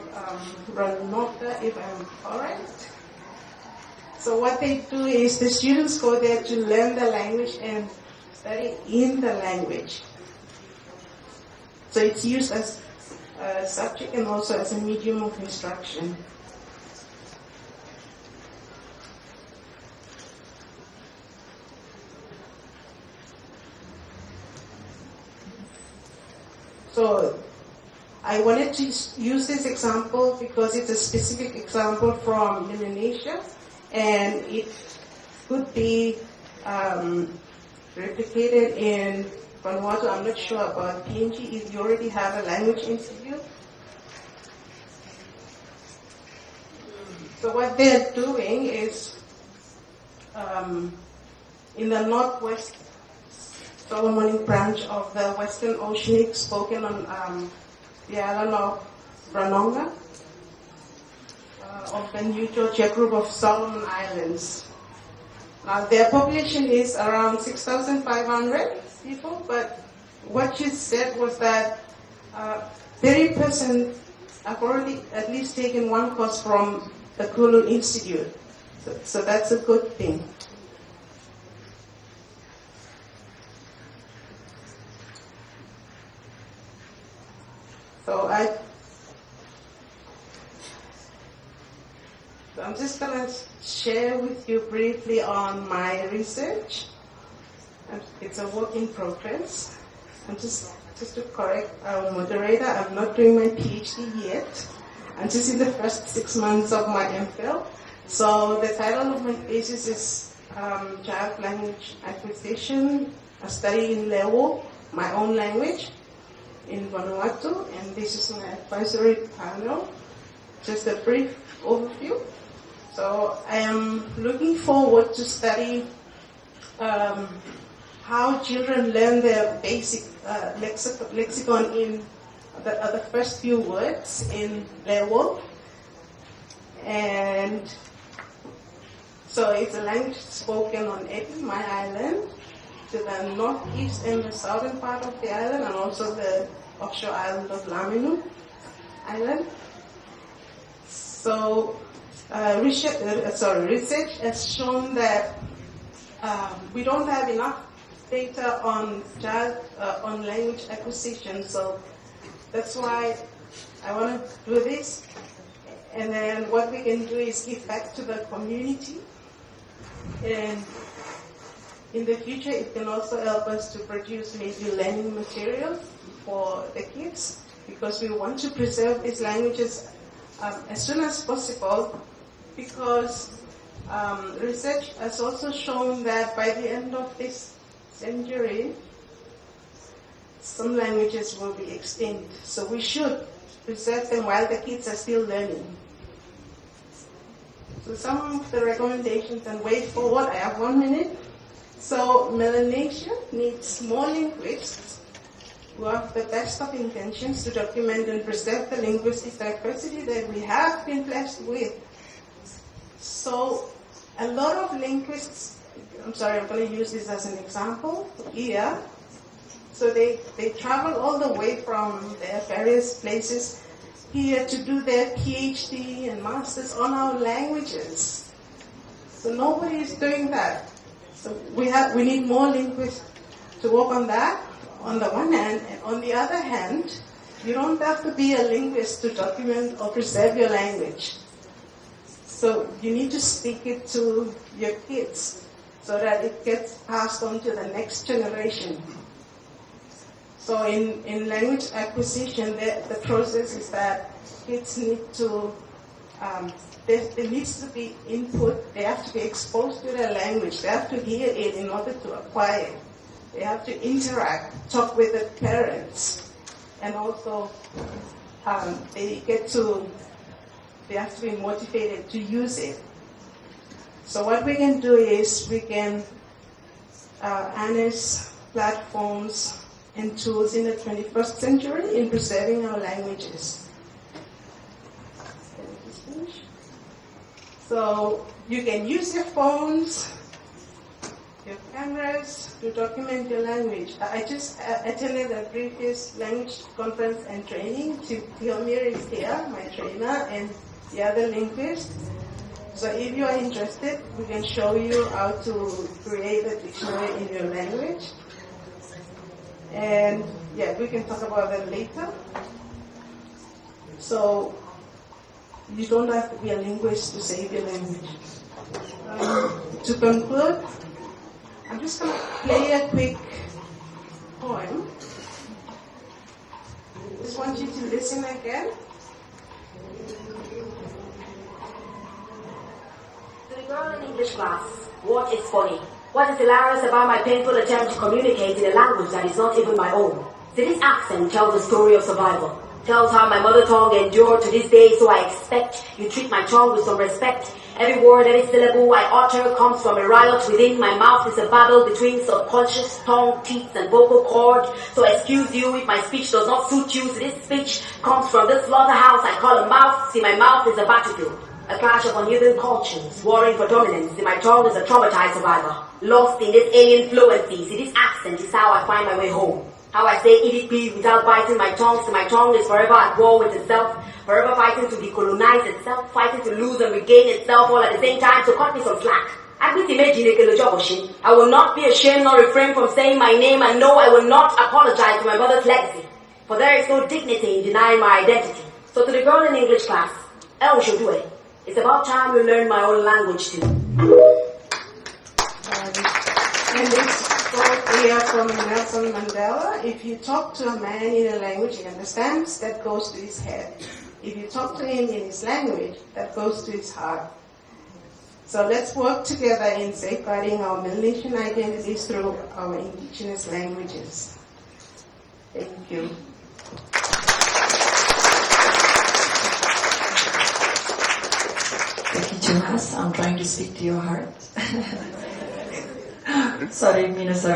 Ranota, if I'm correct. So what they do is the students go there to learn the language and study in the language. So it's used as a subject and also as a medium of instruction. So I wanted to use this example because it's a specific example from Melanesia, and it could be replicated in Vanuatu. I'm not sure about PNG if you already have a language institute. So what they're doing is in the northwest Solomonic branch of the Western Oceanic, spoken on the island of Ranonga, of the New Georgia group of Solomon Islands. Now, their population is around 6,500 people, but what she said was that 30% have already at least taken one course from the Kulu Institute. So that's a good thing. So I'm just going to share with you briefly on my research. It's a work in progress. And just to correct our moderator, I'm not doing my PhD yet. I'm just in the first 6 months of my MPhil. So the title of my thesis is Child Language Acquisition, a study in Lewo, my own language, in Vanuatu, and this is my advisory panel. Just a brief overview. So I am looking forward to study how children learn their basic lexicon in the first few words in Lewo. And so it's a language spoken on Epi, my island, to the northeast and the southern part of the island, and also the offshore island of Laminu Island. So research has shown that we don't have enough data on language acquisition. So that's why I want to do this. And then what we can do is give back to the community. And in the future, it can also help us to produce maybe learning material for the kids, because we want to preserve these languages as soon as possible, because research has also shown that by the end of this century, some languages will be extinct. So we should preserve them while the kids are still learning. So some of the recommendations and way forward, I have 1 minute. So Melanesia needs more linguists who have the best of intentions to document and preserve the linguistic diversity that we have been blessed with. So a lot of linguists, I'm going to use this as an example here. So they travel all the way from their various places here to do their PhD and masters on our languages. So nobody is doing that. So we need more linguists to work on that on the one hand, and on the other hand, you don't have to be a linguist to document or preserve your language. So you need to speak it to your kids so that it gets passed on to the next generation. So in language acquisition, the process is that kids need to, there needs to be input. They have to be exposed to their language. They have to hear it in order to acquire it. They have to interact, talk with the parents, and also they have to be motivated to use it. So what we can do is we can harness platforms and tools in the 21st century in preserving our languages. So you can use your phones, your cameras to document your language. I just attended a previous language conference and training. Tiomir is here, my trainer, and the other linguist. So if you are interested, we can show you how to create a dictionary in your language. And yeah, we can talk about that later. So you don't have to be a linguist to save your language. To conclude, I'm just going to play a quick poem. Just want you to listen again. To the girl in English class, what is funny? What is hilarious about my painful attempt to communicate in a language that is not even my own? See, this accent tells the story of survival. Tells how my mother tongue endured to this day, so I expect you treat my tongue with some respect. Every word, every syllable I utter comes from a riot within. My mouth is a battle between subconscious tongue, teeth, and vocal cord. So excuse you if my speech does not suit you. See, this speech comes from this slaughterhouse I call a mouth. See, my mouth is a battlefield. A clash of unyielding cultures, warring for dominance. See, my tongue is a traumatized survivor, lost in this alien fluency. See, this accent is how I find my way home. How I say EDP without biting my tongue. So my tongue is forever at war with itself, forever fighting to decolonize itself, fighting to lose and regain itself all at the same time. So cut me some slack. I will not be ashamed nor refrain from saying my name, and no, I will not apologize for my mother's legacy. For there is no dignity in denying my identity. So to the girl in English class, it's about time we learn my own language too. And this quote here from Nelson Mandela: if you talk to a man in a language he understands, that goes to his head. If you talk to him in his language, that goes to his heart. So let's work together in safeguarding our Melanesian identities through our indigenous languages. Thank you. Thank you, Jonas. I'm trying to speak to your heart. Sorry,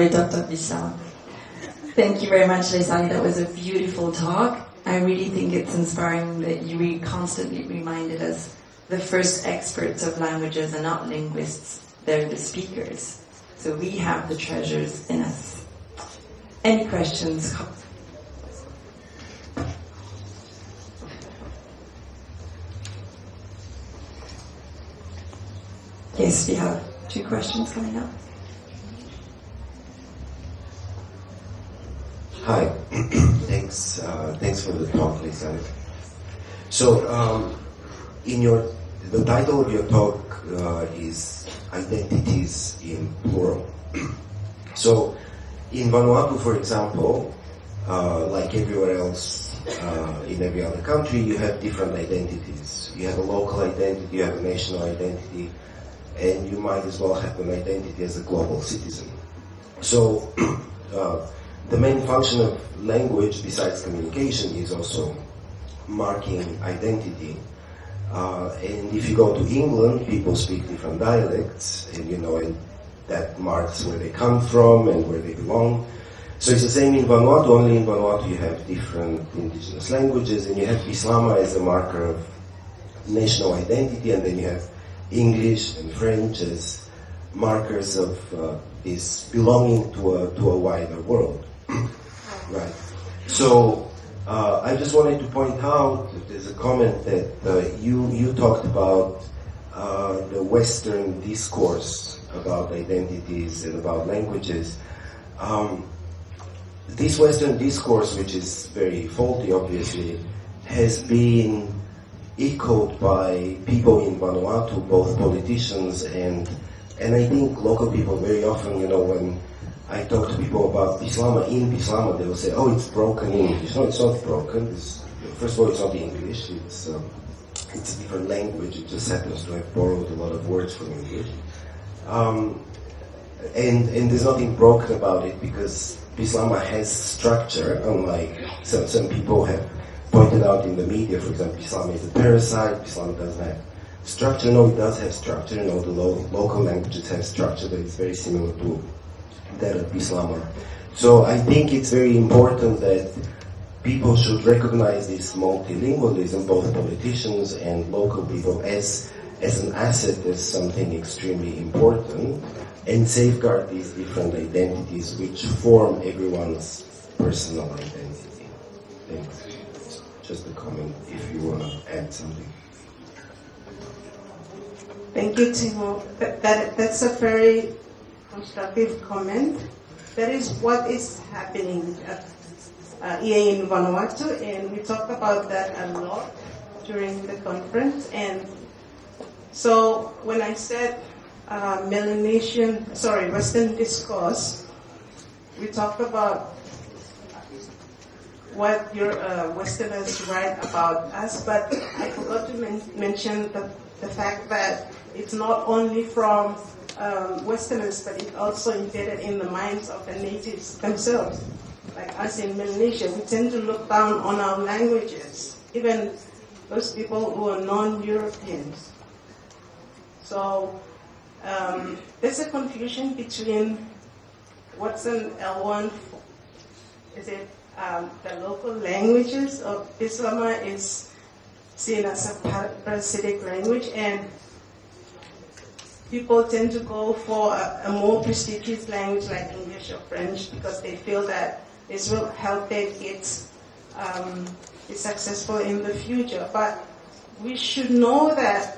Dr. Bisam. Thank you very much, Lesani. That was a beautiful talk. I really think it's inspiring that you constantly reminded us the first experts of languages are not linguists, they're the speakers. So we have the treasures in us. Any questions? Yes, we have 2 questions coming up. Hi, thanks for the talk, Lisa. So, the title of your talk is Identities in Plural. So, in Vanuatu, for example, like everywhere else in every other country, you have different identities. You have a local identity, you have a national identity, and you might as well have an identity as a global citizen. So, the main function of language, besides communication, is also marking identity. And if you go to England, people speak different dialects, and and that marks where they come from and where they belong. So it's the same in Vanuatu, only in Vanuatu you have different indigenous languages, and you have Bislama as a marker of national identity, and then you have English and French as markers of this belonging to a wider world. Right. So I just wanted to point out that there's a comment that you talked about the Western discourse about identities and about languages. This Western discourse, which is very faulty, obviously, has been echoed by people in Vanuatu, both politicians and I think local people very often, when I talk to people about Bislama, they will say, oh, it's broken English. No, it's not broken. First of all, it's not English. It's a different language. It just happens to have borrowed a lot of words from English. And there's nothing broken about it because Bislama has structure, unlike some people have pointed out in the media. For example, Bislama is a parasite. Bislama doesn't have structure. No, it does have structure. The local languages have structure, but it's very similar to that of Bislama. So I think it's very important that people should recognize this multilingualism, both politicians and local people, as an asset, as something extremely important, and safeguard these different identities which form everyone's personal identity. Thanks. Just a comment if you want to add something. Thank you, Timo. That's a very constructive comment. That is what is happening here in Vanuatu, and we talked about that a lot during the conference. And so when I said Western discourse, we talked about what your Westerners write about us, but I forgot to mention the fact that it's not only from Westerners, but it's also embedded in the minds of the natives themselves. Like us in Melanesia, we tend to look down on our languages, even those people who are non-Europeans. So there's a confusion between what's an L1. Is it the local languages of Bislama is seen as a parasitic language, and people tend to go for a more prestigious language like English or French because they feel that this will help their kids be successful in the future. But we should know that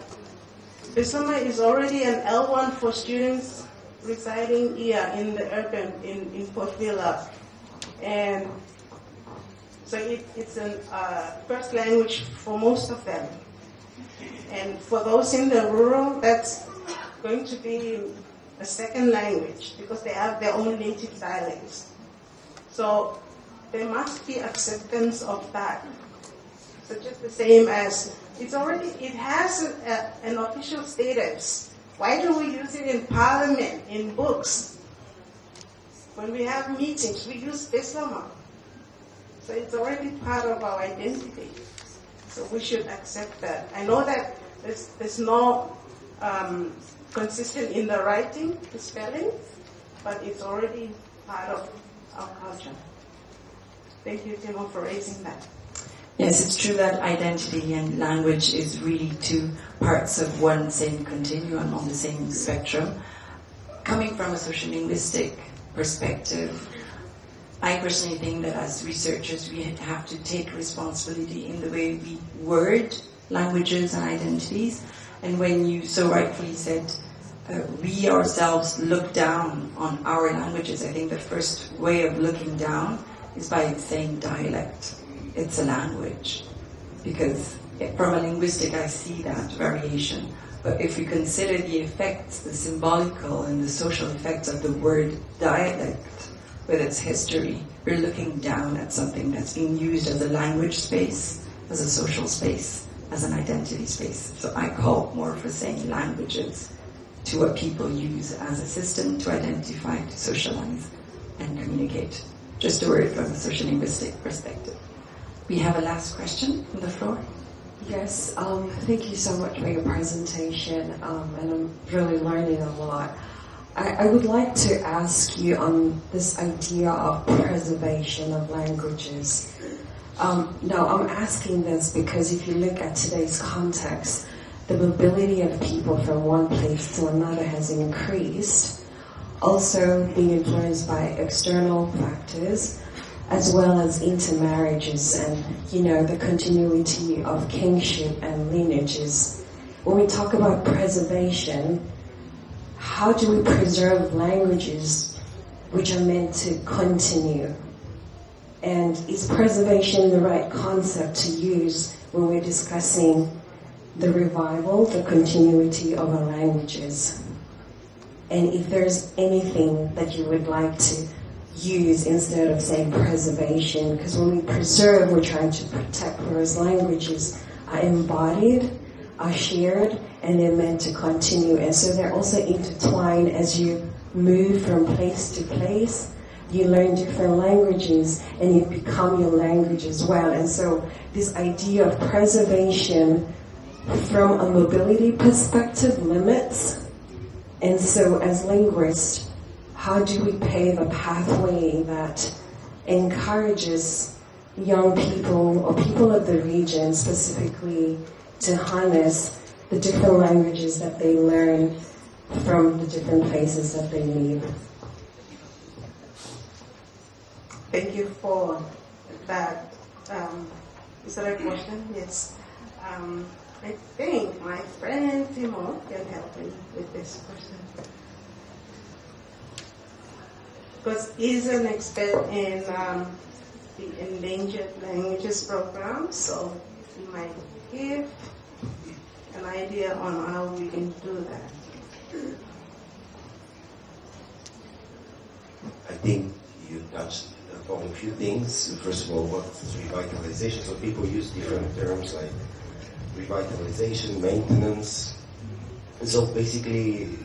Bislama is already an L1 for students residing here in the urban, in Port Vila. And so it's a first language for most of them. And for those in the rural, that's going to be a second language because they have their own native dialects. So there must be acceptance of that. So just the same as it has an official status. Why do we use it in parliament, in books? When we have meetings, we use Bislama. So it's already part of our identity. So we should accept that. I know that there's no consistent in the writing, the spelling, but it's already part of our culture. Thank you, Timo, for raising that. Yes, it's true that identity and language is really two parts of one same continuum on the same spectrum. Coming from a social linguistic perspective, I personally think that as researchers we have to take responsibility in the way we word languages and identities. And when you so rightfully said we ourselves look down on our languages, I think the first way of looking down is by saying dialect. It's a language. Because from a linguistic I see that variation. But if we consider the effects, the symbolical and the social effects of the word dialect, with its history, we're looking down at something that's being used as a language space, as a social space, as an identity space. So I call more for saying languages to what people use as a system to identify, to socialize, and communicate. Just a word from a social linguistic perspective. We have a last question from the floor. Yes, thank you so much for your presentation, and I'm really learning a lot. I would like to ask you on this idea of preservation of languages. Now, I'm asking this because if you look at today's context, the mobility of people from one place to another has increased, also being influenced by external factors, as well as intermarriages and, the continuity of kingship and lineages. When we talk about preservation, how do we preserve languages which are meant to continue? And is preservation the right concept to use when we're discussing the revival, the continuity of our languages? And if there's anything that you would like to use instead of saying preservation, because when we preserve, we're trying to protect, whereas languages are embodied, are shared, and they're meant to continue. And so they're also intertwined as you move from place to place. You learn different languages, and you become your language as well. And so this idea of preservation from a mobility perspective limits. And so as linguists, how do we pave a pathway that encourages young people or people of the region specifically to harness the different languages that they learn from the different places that they live? Thank you for that. Is that a question? Yes. I think my friend Timo can help me with this question. Because he's an expert in the Endangered Languages program, so he might give an idea on how we can do that. I think you touched upon a few things. First of all, what's revitalization? So people use different terms like revitalization, maintenance. And so basically,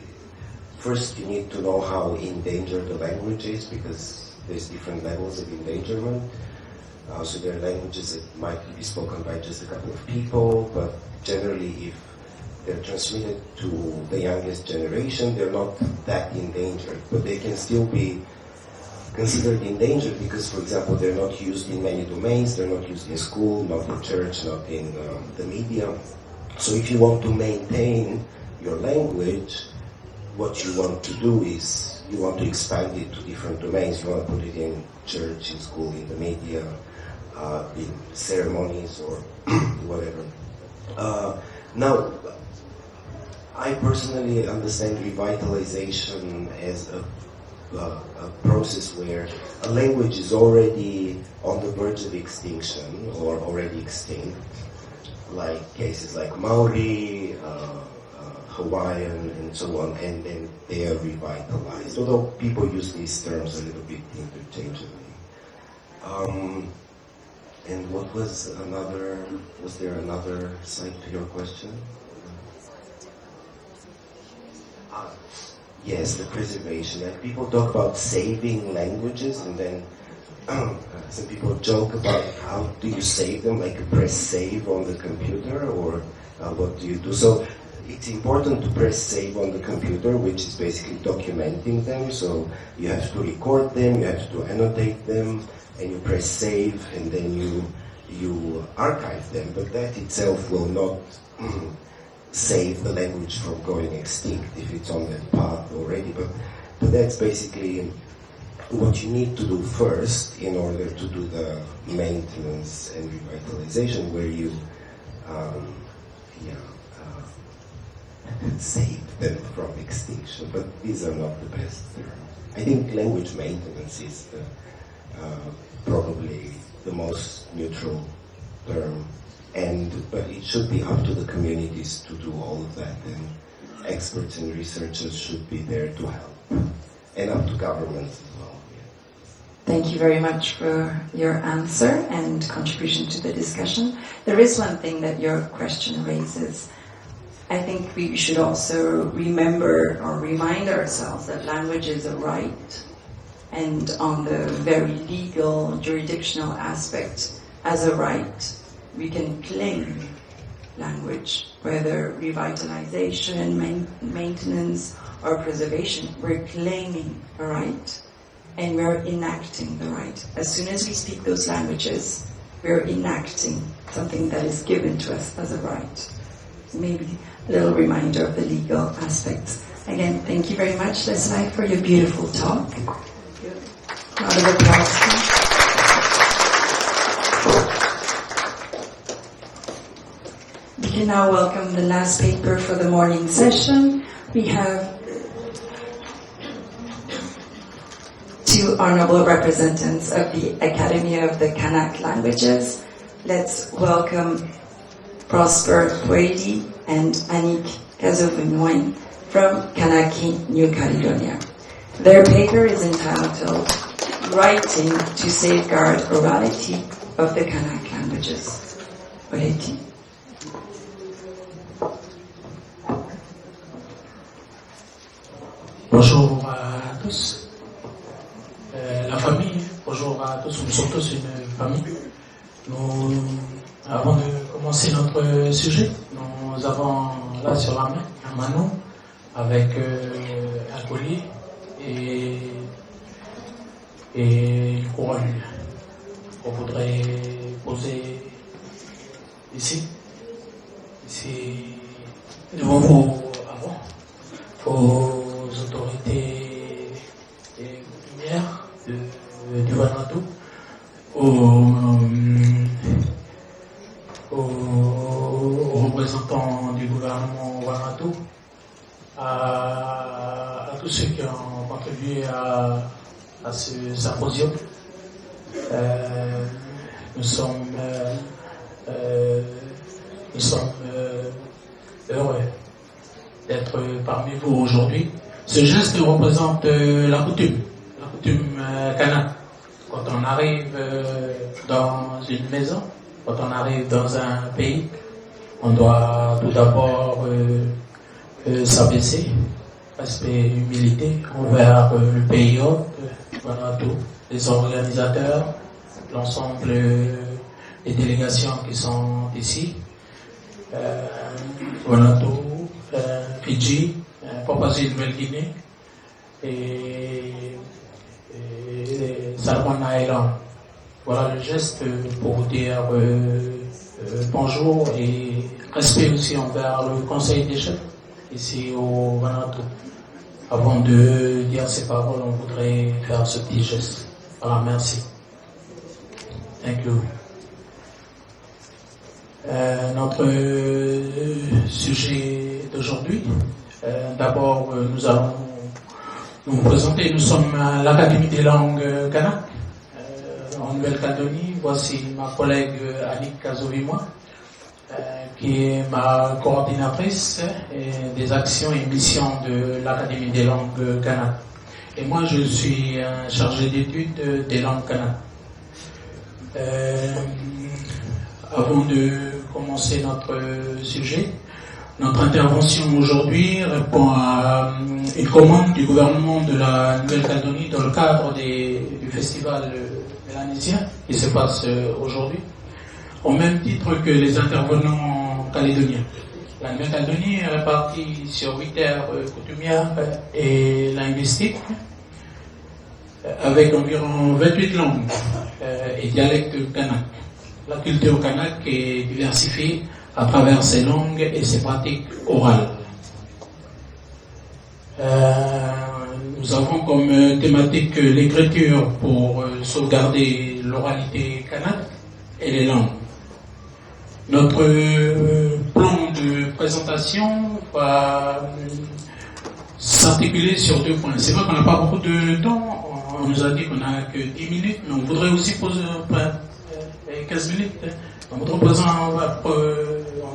first you need to know how endangered the language is, because there's different levels of endangerment. So there are languages that might be spoken by just a couple of people, but generally if they're transmitted to the youngest generation, they're not that endangered, but they can still be considered endangered because, for example, they're not used in many domains, they're not used in school, not in church, not in the media. So if you want to maintain your language, what you want to do is you want to expand it to different domains. You want to put it in church, in school, in the media, in ceremonies or whatever. Now, I personally understand revitalization as a process where a language is already on the verge of extinction or already extinct, like cases like Maori, Hawaiian, and so on, and then they are revitalized, although people use these terms a little bit interchangeably. And what was there another side to your question? Yes, the preservation. Like people talk about saving languages, and then some people joke about how do you save them, like press save on the computer, or what do you do? So it's important to press save on the computer, which is basically documenting them. So you have to record them, you have to annotate them, and you press save, and then you archive them. But that itself will not save the language from going extinct if it's on that path already. But that's basically what you need to do first in order to do the maintenance and revitalization, where you save them from extinction. But these are not the best terms. I think language maintenance is probably the most neutral term. But it should be up to the communities to do all of that, and experts and researchers should be there to help, and up to governments as well. Thank you very much for your answer and contribution to the discussion. There is one thing that your question raises. I think we should also remember or remind ourselves that language is a right, and on the very legal, jurisdictional aspect, as a right, we can claim language, whether revitalization, maintenance, or preservation. We're claiming a right, and we're enacting the right. As soon as we speak those languages, we're enacting something that is given to us as a right. Maybe a little reminder of the legal aspects. Again, thank you very much, Leslie, for your beautiful talk. Round of applause. We can now welcome the last paper for the morning session. We have two honorable representatives of the Academy of the Kanak Languages. Let's welcome Prosper Puedi and Annick Kazovenoy from Kanaki, New Caledonia. Their paper is entitled Writing to Safeguard Orality of the Kanak Languages. Puedi. Bonjour à tous. La famille, bonjour à tous. Nous sommes tous une famille. Avant de commencer notre sujet, nous avons là sur la main un manon avec un collier et une couronne qu'on voudrait poser ici devant vous, aux autorités coutumières du Vanuatu, aux représentants du gouvernement Vanuatu, à tous ceux qui ont contribué à ce symposium. Nous sommes heureux d'être parmi vous aujourd'hui. Ce geste représente la coutume kanak. Quand on arrive dans une maison, quand on arrive dans un pays, on doit tout d'abord s'abaisser, respect, humilité envers le pays hôte, Vanuatu, les organisateurs, l'ensemble des délégations qui sont ici, Vanuatu, Fidji, Papouasie-Nouvelle-Guinée et Salomon Island. Voilà le geste pour vous dire bonjour et respect aussi envers le Conseil des chefs ici au Vanuatu. Avant de dire ces paroles, on voudrait faire ce petit geste. Voilà, merci. Thank you. Notre sujet d'aujourd'hui, d'abord nous allons nous présenter. Nous sommes à l'Académie des langues kanak en Nouvelle-Calédonie. Voici ma collègue Annick Kazovimoa, qui est ma coordinatrice des actions et missions de l'Académie des langues kanak. Et moi, je suis chargé d'études des langues kanak. Avant de commencer notre sujet, notre intervention aujourd'hui répond à une commande du gouvernement de la Nouvelle-Calédonie dans le cadre du festival Melanesia qui se passe aujourd'hui, au même titre que les intervenants calédoniens. La Nouvelle-Calédonie est répartie sur 8 aires coutumières et linguistiques, avec environ 28 langues et dialectes kanak. La culture kanak est diversifiée à travers ses langues et ses pratiques orales. Nous avons comme thématique l'écriture pour sauvegarder l'oralité kanak et les langues. Notre plan de présentation va s'articuler sur 2 points. C'est vrai qu'on n'a pas beaucoup de temps, on nous a dit qu'on n'a que 10 minutes, mais on voudrait aussi poser 15 minutes. On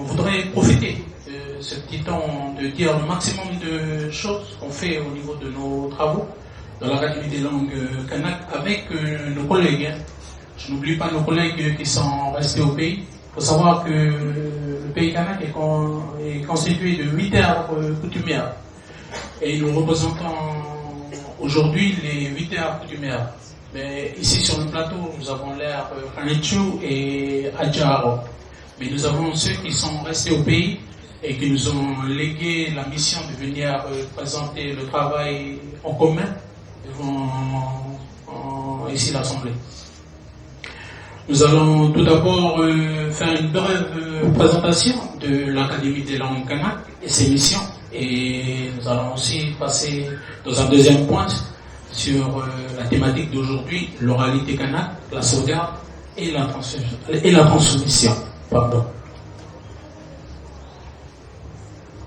voudrait profiter de ce petit temps de dire le maximum de choses qu'on fait au niveau de nos travaux dans l'Académie des langues kanak avec nos collègues. Je n'oublie pas nos collègues qui sont restés au pays. Il faut savoir que le pays kanak est constitué de 8 aires coutumières. Et nous représentons aujourd'hui les 8 aires coutumières. Mais ici sur le plateau, nous avons l'air Kanichu et Adjaro. Mais nous avons ceux qui sont restés au pays et qui nous ont légué la mission de venir présenter le travail en commun devant ici l'Assemblée. Nous allons tout d'abord faire une brève présentation de l'Académie des langues kanak et ses missions. Et nous allons aussi passer dans un deuxième point sur la thématique d'aujourd'hui, l'oralité kanak, la sauvegarde et la transmission. Pardon.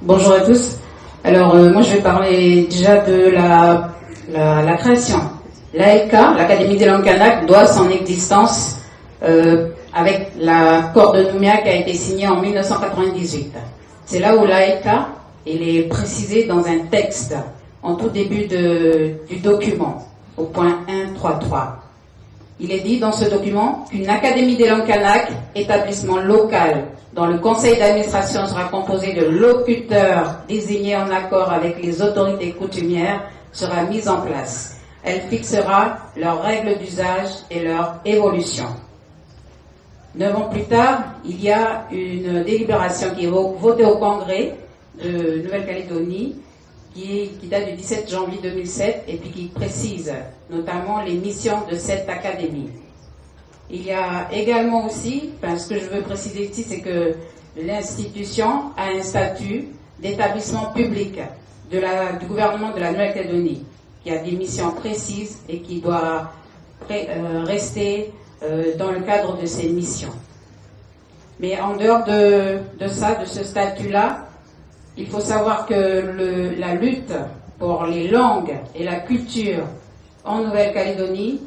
Bonjour à tous. Alors moi je vais parler déjà de la création. L'ALK, l'Académie des langues kanak, doit son existence avec l'accord de Nouméa qui a été signé en 1998. C'est là où l'ALK est précisé dans un texte en tout début du document, au point 1.3.3. Il est dit dans ce document qu'une académie des langues kanak, établissement local dont le conseil d'administration sera composé de locuteurs désignés en accord avec les autorités coutumières, sera mise en place. Elle fixera leurs règles d'usage et leur évolution. 9 ans plus tard, il y a une délibération qui est votée au Congrès de Nouvelle-Calédonie qui date du 17 janvier 2007 et puis qui précise notamment les missions de cette académie. Il y a également aussi, ce que je veux préciser ici, c'est que l'institution a un statut d'établissement public du gouvernement de la Nouvelle-Calédonie qui a des missions précises et qui doit rester dans le cadre de ses missions. Mais en dehors de ce statut-là, il faut savoir que la lutte pour les langues et la culture en Nouvelle-Calédonie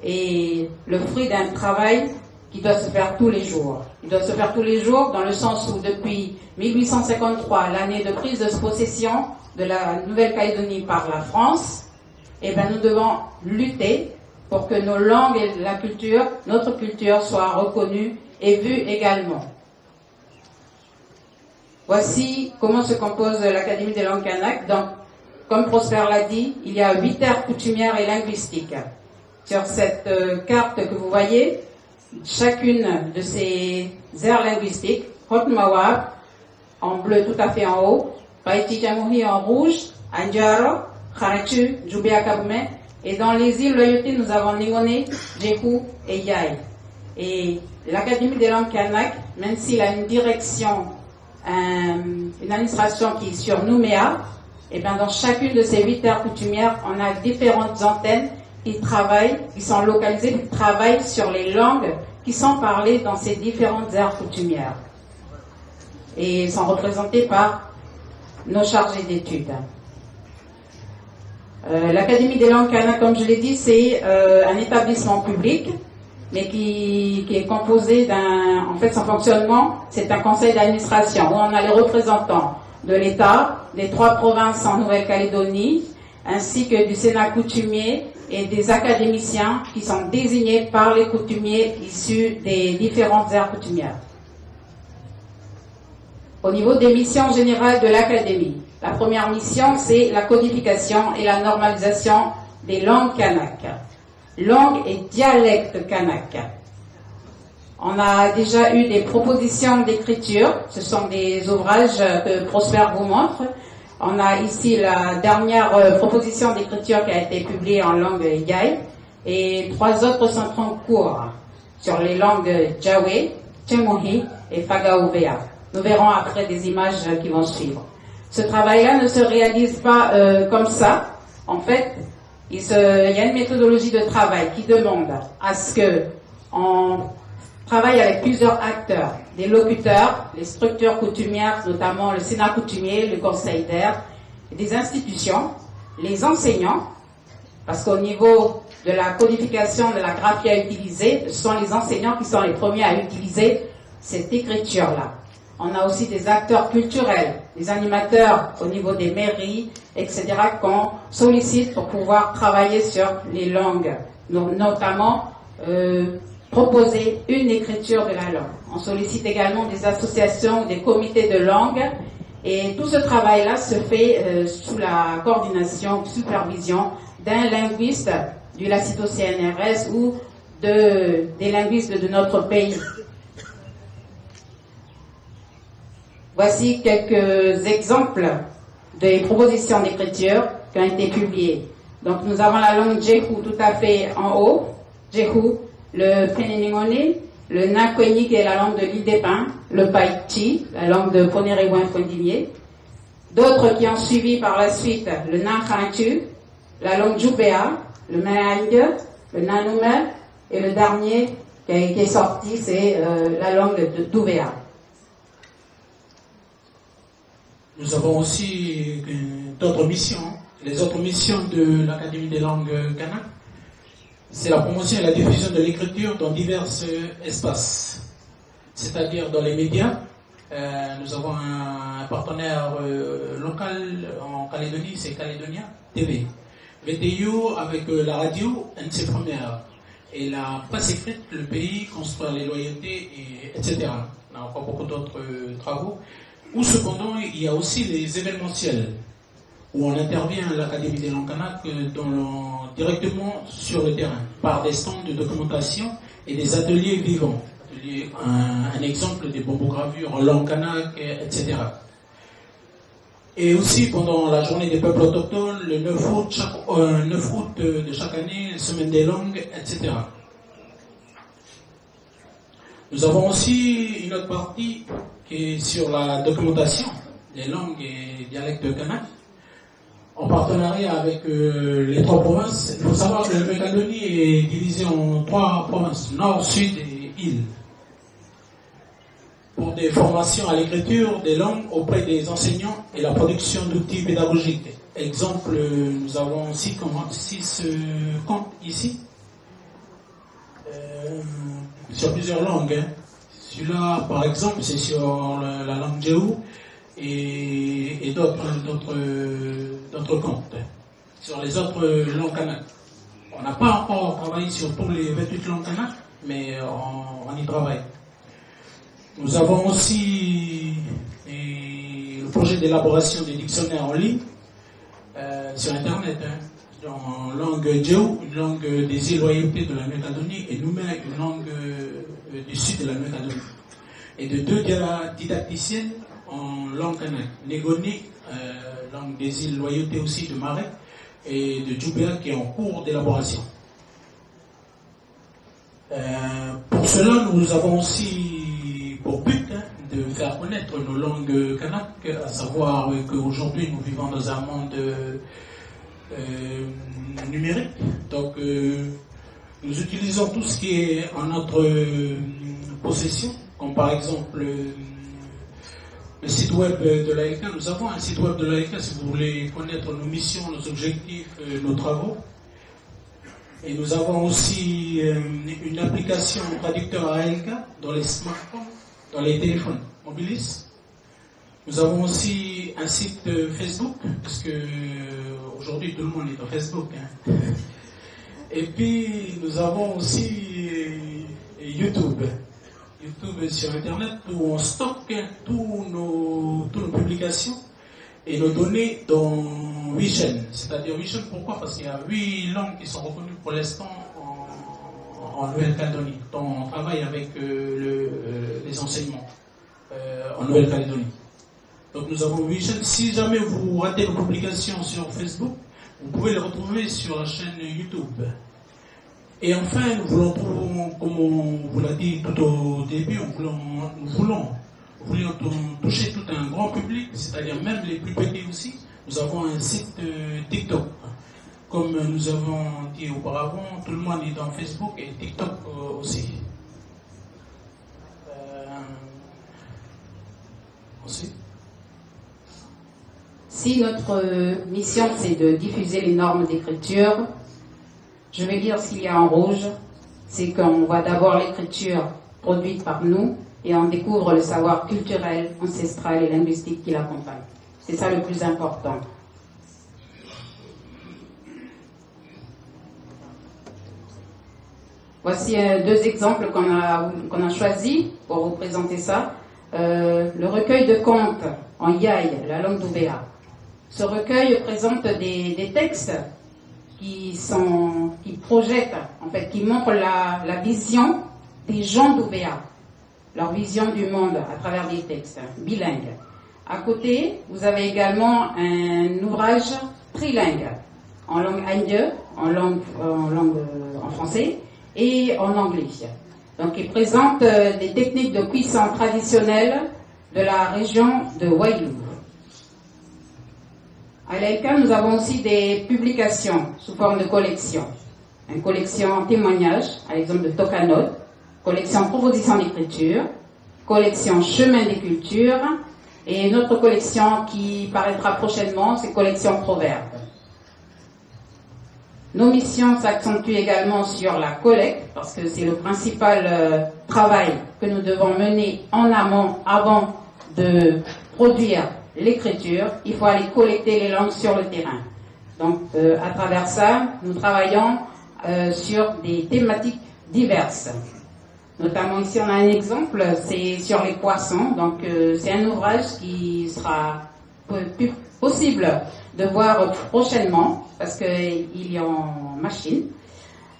est le fruit d'un travail qui doit se faire tous les jours. Il doit se faire tous les jours dans le sens où depuis 1853, l'année de prise de possession de la Nouvelle-Calédonie par la France, nous devons lutter pour que nos langues et notre culture soient reconnues et vues également. Voici comment se compose l'Académie des langues kanak. Donc, comme Prosper l'a dit, il y a 8 aires coutumières et linguistiques. Sur cette carte que vous voyez, chacune de ces aires linguistiques, Hotmawab, en bleu tout à fait en haut, Paiti Jamuhi en rouge, Anjaro, Kharatu, Djoubea Kaboume. Et dans les îles Loyauté, nous avons Ningone, Jehu et Yai. Et l'Académie des langues kanak, même s'il a une direction, une administration qui est sur Nouméa, et bien dans chacune de ces 8 terres coutumières, on a différentes antennes qui travaillent, qui sont localisées, qui travaillent sur les langues qui sont parlées dans ces différentes aires coutumières. Et sont représentées par nos chargés d'études. L'Académie des langues kanak, comme je l'ai dit, c'est un établissement public, mais qui est composé d'un... En fait, son fonctionnement, c'est un conseil d'administration où on a les représentants de l'État, des 3 provinces en Nouvelle-Calédonie, ainsi que du Sénat coutumier et des académiciens qui sont désignés par les coutumiers issus des différentes aires coutumières. Au niveau des missions générales de l'Académie, la première mission, c'est la codification et la normalisation des langues kanak. Langues et dialectes kanak. On a déjà eu des propositions d'écriture. Ce sont des ouvrages que Prosper vous montre. On a ici la dernière proposition d'écriture qui a été publiée en langue Yai. Et 3 autres sont en cours sur les langues Jawe, Chemohi et Fagaouvea. Nous verrons après des images qui vont suivre. Ce travail-là ne se réalise pas comme ça. En fait, il y a une méthodologie de travail qui demande à ce que on travaille avec plusieurs acteurs, des locuteurs, les structures coutumières, notamment le Sénat coutumier, le Conseil d'air, des institutions, les enseignants, parce qu'au niveau de la codification de la graphie à utiliser, ce sont les enseignants qui sont les premiers à utiliser cette écriture-là. On a aussi des acteurs culturels, des animateurs au niveau des mairies, etc., qu'on sollicite pour pouvoir travailler sur les langues, notamment proposer une écriture de la langue. On sollicite également des associations, des comités de langue, et tout ce travail-là se fait sous la coordination, supervision d'un linguiste du LACITO CNRS ou des linguistes de notre pays. Voici quelques exemples des propositions d'écriture qui ont été publiées. Donc nous avons la langue Jehu tout à fait en haut, Jehu, le Fénéningone, le Nakweni qui est la langue de l'île des Pins, le Païti, la langue de Ponéré-Ouin-Fondimier. D'autres qui ont suivi par la suite le Nankhantu, la langue Djoubea, le Melanesian, le Nanoume, et le dernier qui est sorti, c'est la langue d'Ouvea. Nous avons aussi d'autres missions. Les autres missions de l'Académie des langues kanak, c'est la promotion et la diffusion de l'écriture dans divers espaces, c'est-à-dire dans les médias. Nous avons un partenaire local en Calédonie, c'est Calédonia TV. VTU avec la radio, un de ses premières. Et la presse écrite, le pays, construire les loyautés, etc. On a encore beaucoup d'autres travaux. Ou cependant, il y a aussi les événementiels, où on intervient à l'Académie des langues kanak directement sur le terrain, par des stands de documentation et des ateliers vivants. Un exemple des bombogravures en langue kanak, etc. Et aussi pendant la journée des peuples autochtones, le 9 août de chaque année, semaine des langues, etc. Nous avons aussi une autre partie qui est sur la documentation des langues et dialectes kanak, en partenariat avec les 3 provinces. Il faut savoir que la Nouvelle-Calédonie est divisée en 3 provinces, nord, sud et île. Pour des formations à l'écriture des langues auprès des enseignants et la production d'outils pédagogiques. Exemple, nous avons 6 comptes ici, sur plusieurs langues. Hein. Celui-là, par exemple, c'est sur la langue Jehu et d'autres comptes. Sur les autres langues kanak. On n'a pas encore travaillé sur tous les 28 langues kanak, mais on y travaille. Nous avons aussi le projet d'élaboration des dictionnaires en ligne sur Internet. Hein. En langue Jehu, une langue des îles Loyauté de la Nouvelle-Calédonie, et nous-mêmes une langue du sud de la Nouvelle-Calédonie. Et de 2 didacticiennes en langue kanak. Négoni, langue des îles Loyauté aussi de Marais, et de Djoubéa qui est en cours d'élaboration. Pour cela, nous avons aussi pour but de faire connaître nos langues kanak, à savoir qu'aujourd'hui nous vivons dans un monde numérique. Donc, nous utilisons tout ce qui est en notre possession, comme par exemple le site web de l'ALK. Nous avons un site web de l'ALK si vous voulez connaître nos missions, nos objectifs, nos travaux. Et nous avons aussi une application traducteur ALK dans les smartphones, dans les téléphones mobiles. Nous avons aussi un site Facebook, parce que aujourd'hui tout le monde est dans Facebook. Et puis nous avons aussi YouTube. YouTube sur Internet où on stocke toutes nos publications et nos données dans 8 chaînes. C'est-à-dire 8 chaînes, pourquoi? Parce qu'il y a 8 langues qui sont reconnues pour l'instant en Nouvelle-Calédonie. On travaille avec les enseignements en Nouvelle-Calédonie. Donc nous avons 8 chaînes. Si jamais vous ratez nos publications sur Facebook, vous pouvez les retrouver sur la chaîne YouTube. Et enfin, nous voulons, comme on vous l'a dit tout au début, nous voulions toucher tout un grand public, c'est-à-dire même les plus petits aussi. Nous avons un site TikTok. Comme nous avons dit auparavant, tout le monde est dans Facebook et TikTok aussi. Ensuite. Si notre mission c'est de diffuser les normes d'écriture, je vais dire ce qu'il y a en rouge, c'est qu'on voit d'abord l'écriture produite par nous et on découvre le savoir culturel, ancestral et linguistique qui l'accompagne. C'est ça le plus important. Voici 2 exemples qu'on a choisis pour vous présenter ça. Le recueil de contes en Yai, la langue d'Oubéa. Ce recueil présente des textes qui projettent, en fait, qui montrent la vision des gens d'Oubéa, leur vision du monde à travers des textes bilingues. À côté, vous avez également un ouvrage trilingue, en langue indie, en français et en anglais. Donc, il présente des techniques de cuisson traditionnelles de la région de Wailou. À l'ALK, nous avons aussi des publications sous forme de collection. Une collection témoignages, à l'exemple de Tokanot, collection proposition d'écriture, collection chemin des cultures, et une autre collection qui paraîtra prochainement, c'est collection proverbes. Nos missions s'accentuent également sur la collecte, parce que c'est le principal travail que nous devons mener en amont avant de produire l'écriture. Il faut aller collecter les langues sur le terrain. Donc, à travers ça, nous travaillons sur des thématiques diverses. Notamment ici, on a un exemple, c'est sur les poissons. Donc, c'est un ouvrage qui sera possible de voir prochainement, parce qu'il est en machine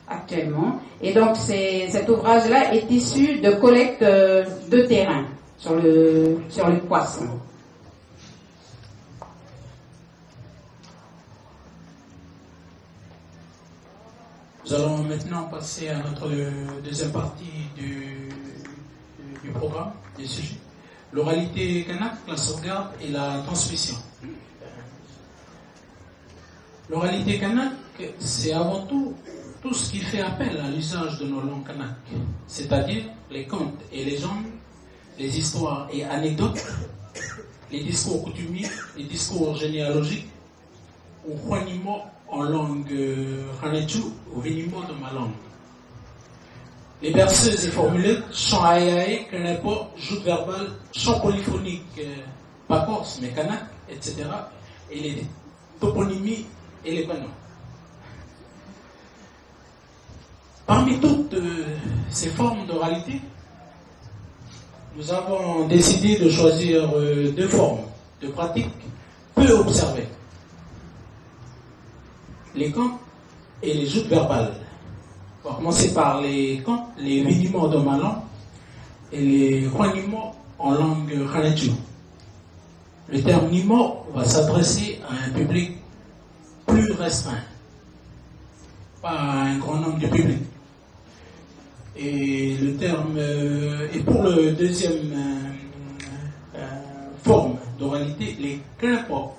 actuellement. Et donc, cet ouvrage-là est issu de collecte de terrain sur les poissons. Nous allons maintenant passer à notre deuxième partie du programme, du sujet. L'oralité kanak, la sauvegarde et la transmission. L'oralité kanak, c'est avant tout ce qui fait appel à l'usage de nos langues kanak, c'est-à-dire les contes et légendes, les histoires et anecdotes, les discours coutumiers, les discours généalogiques, ou huanimo en langue Hanechu, ou vinimo de ma langue. Les berceuses et formulaires, chant aïaï, kenepo, joute verbale, chant polyphonique, pas corse, mais kanak, etc. Et les toponymies et les panneaux. Parmi toutes ces formes d'oralité, nous avons décidé de choisir 2 formes de pratiques peu observées. Les contes et les joutes verbales. On va commencer par les contes, les vinimos de ma langue et les huanimos en langue Hanechu. le terme Nimo va s'adresser à un public plus restreint, pas à un grand nombre de publics. Et le terme, et pour le deuxième forme d'oralité, les Krimpo,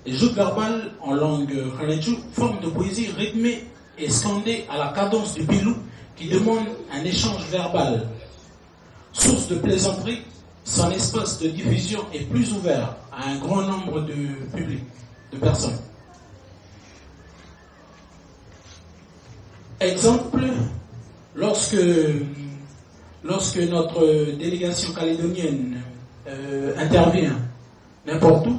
les joutes verbales en langue Khalenju, forme de poésie rythmée et scandée à la cadence du pilou qui demande un échange verbal. Source de plaisanterie, son espace de diffusion est plus ouvert à un grand nombre de publics, de personnes. Exemple, lorsque notre délégation calédonienne intervient n'importe où,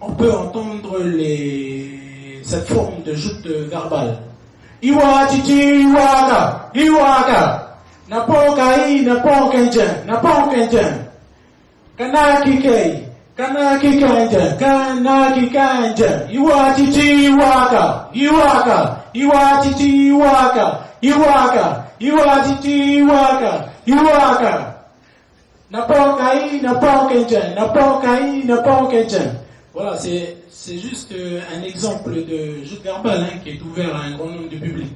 on peut entendre cette forme de joute verbale. Iwa titi iwaka, iwaka, napokai, napokenjen, napokenjen, kanaki kei, kanaki kenjen, kanaki kenjen, iwa titi iwaka, iwaka, iwa titi iwaka, iwaka, iwa titi iwaka, iwaka, napokai, napokenjen, napokai, napokenjen. Voilà, c'est juste un exemple de jeu verbal qui est ouvert à un grand nombre de publics.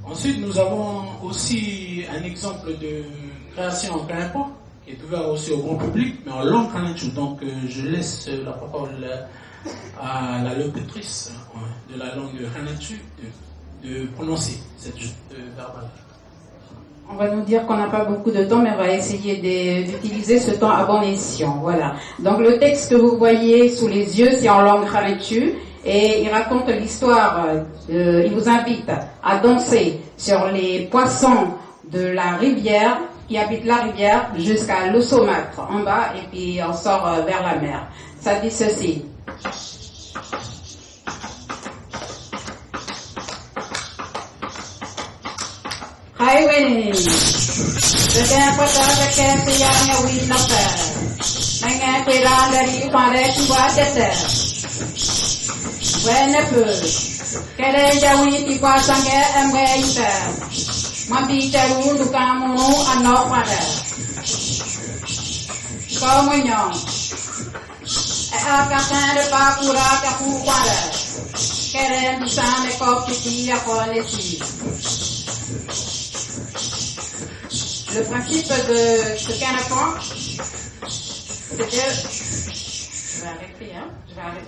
Ensuite, nous avons aussi un exemple de création en Kalimpo, qui est ouvert aussi au grand public, mais en langue Kalinchu. Donc, je laisse la parole à la locutrice de la langue Kalinchu de prononcer cette jeu verbale. On va nous dire qu'on n'a pas beaucoup de temps, mais on va essayer d'utiliser ce temps à bon escient. Voilà. Donc le texte que vous voyez sous les yeux, c'est en langue Khalenchu et il raconte l'histoire. Il vous invite à danser sur les poissons de la rivière qui habitent la rivière jusqu'à l'eau saumâtre en bas et puis on sort vers la mer. Ça dit ceci. Highway, the temple of the Cassiana we love her. Manga Pirandari Paretu Watete. When a push, Kereja we Tiquasanga and Waiter. Mabita Rukamu and no father. Come on, young. Akatana Bakura Kapu water. Keren Sane Kopiti upon the sea. Le principe de ce canapon, c'est de... Je vais arrêter.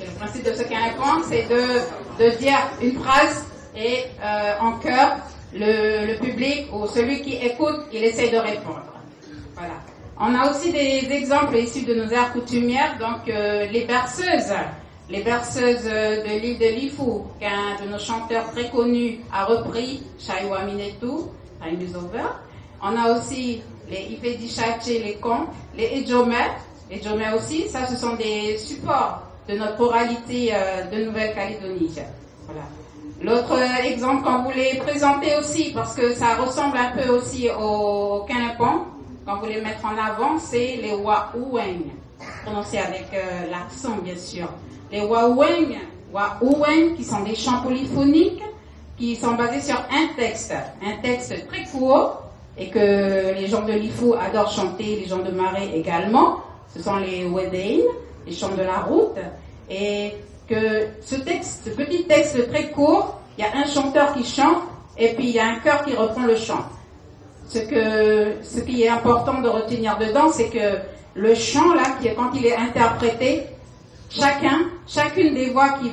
Le principe de ce canapon, c'est de dire une phrase et en chœur, le public ou celui qui écoute, il essaie de répondre. Voilà. On a aussi des exemples issus de nos aires coutumières, donc les berceuses de l'île de Lifou, qu'un de nos chanteurs très connus a repris, Shaiwa Minetu, Time is over. On a aussi les Ifedichache, les contes, les Ejomè aussi, ça ce sont des supports de notre oralité de Nouvelle-Calédonie. Voilà. L'autre exemple qu'on voulait présenter aussi, parce que ça ressemble un peu aussi au Canapon, qu'on voulait mettre en avant, c'est les Waoueng, prononcé avec l'accent bien sûr. Les Waoueng qui sont des chants polyphoniques, qui sont basés sur un texte très court, et que les gens de Lifou adorent chanter, les gens de Marais également. Ce sont les Wedein, les chants de la route. Et que ce petit texte très court, il y a un chanteur qui chante et puis il y a un chœur qui reprend le chant. Ce qui est important de retenir dedans, c'est que le chant, là, quand il est interprété, chacune des voix qui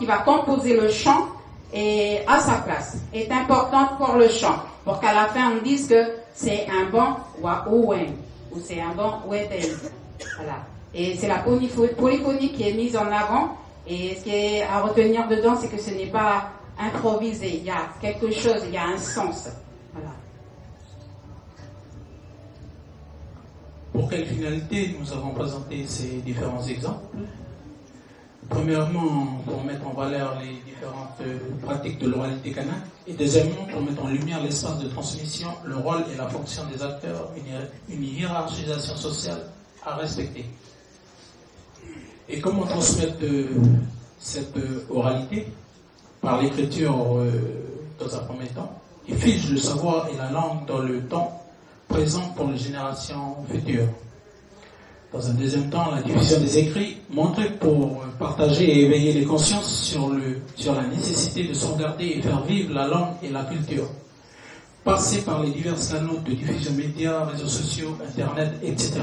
va composer le chant est à sa place, est importante pour le chant. Pour qu'à la fin on dise que c'est un bon Waoueng ou c'est un bon Wedel. Voilà. Et c'est la polyphonie qui est mise en avant. Et ce qui est à retenir dedans, c'est que ce n'est pas improvisé. Il y a quelque chose, il y a un sens. Voilà. Pour quelle finalité nous avons présenté ces différents exemples? Premièrement, pour mettre en valeur les différentes pratiques de l'oralité canadienne, et deuxièmement, pour mettre en lumière l'espace de transmission, le rôle et la fonction des acteurs, une hiérarchisation sociale à respecter. Et comment transmettre cette oralité? Par l'écriture dans un premier temps, qui fige le savoir et la langue dans le temps présent pour les générations futures. Dans un deuxième temps, la diffusion des écrits montrée pour partager et éveiller les consciences sur la nécessité de sauvegarder et faire vivre la langue et la culture. Passer par les divers canaux de diffusion médias, réseaux sociaux, Internet, etc.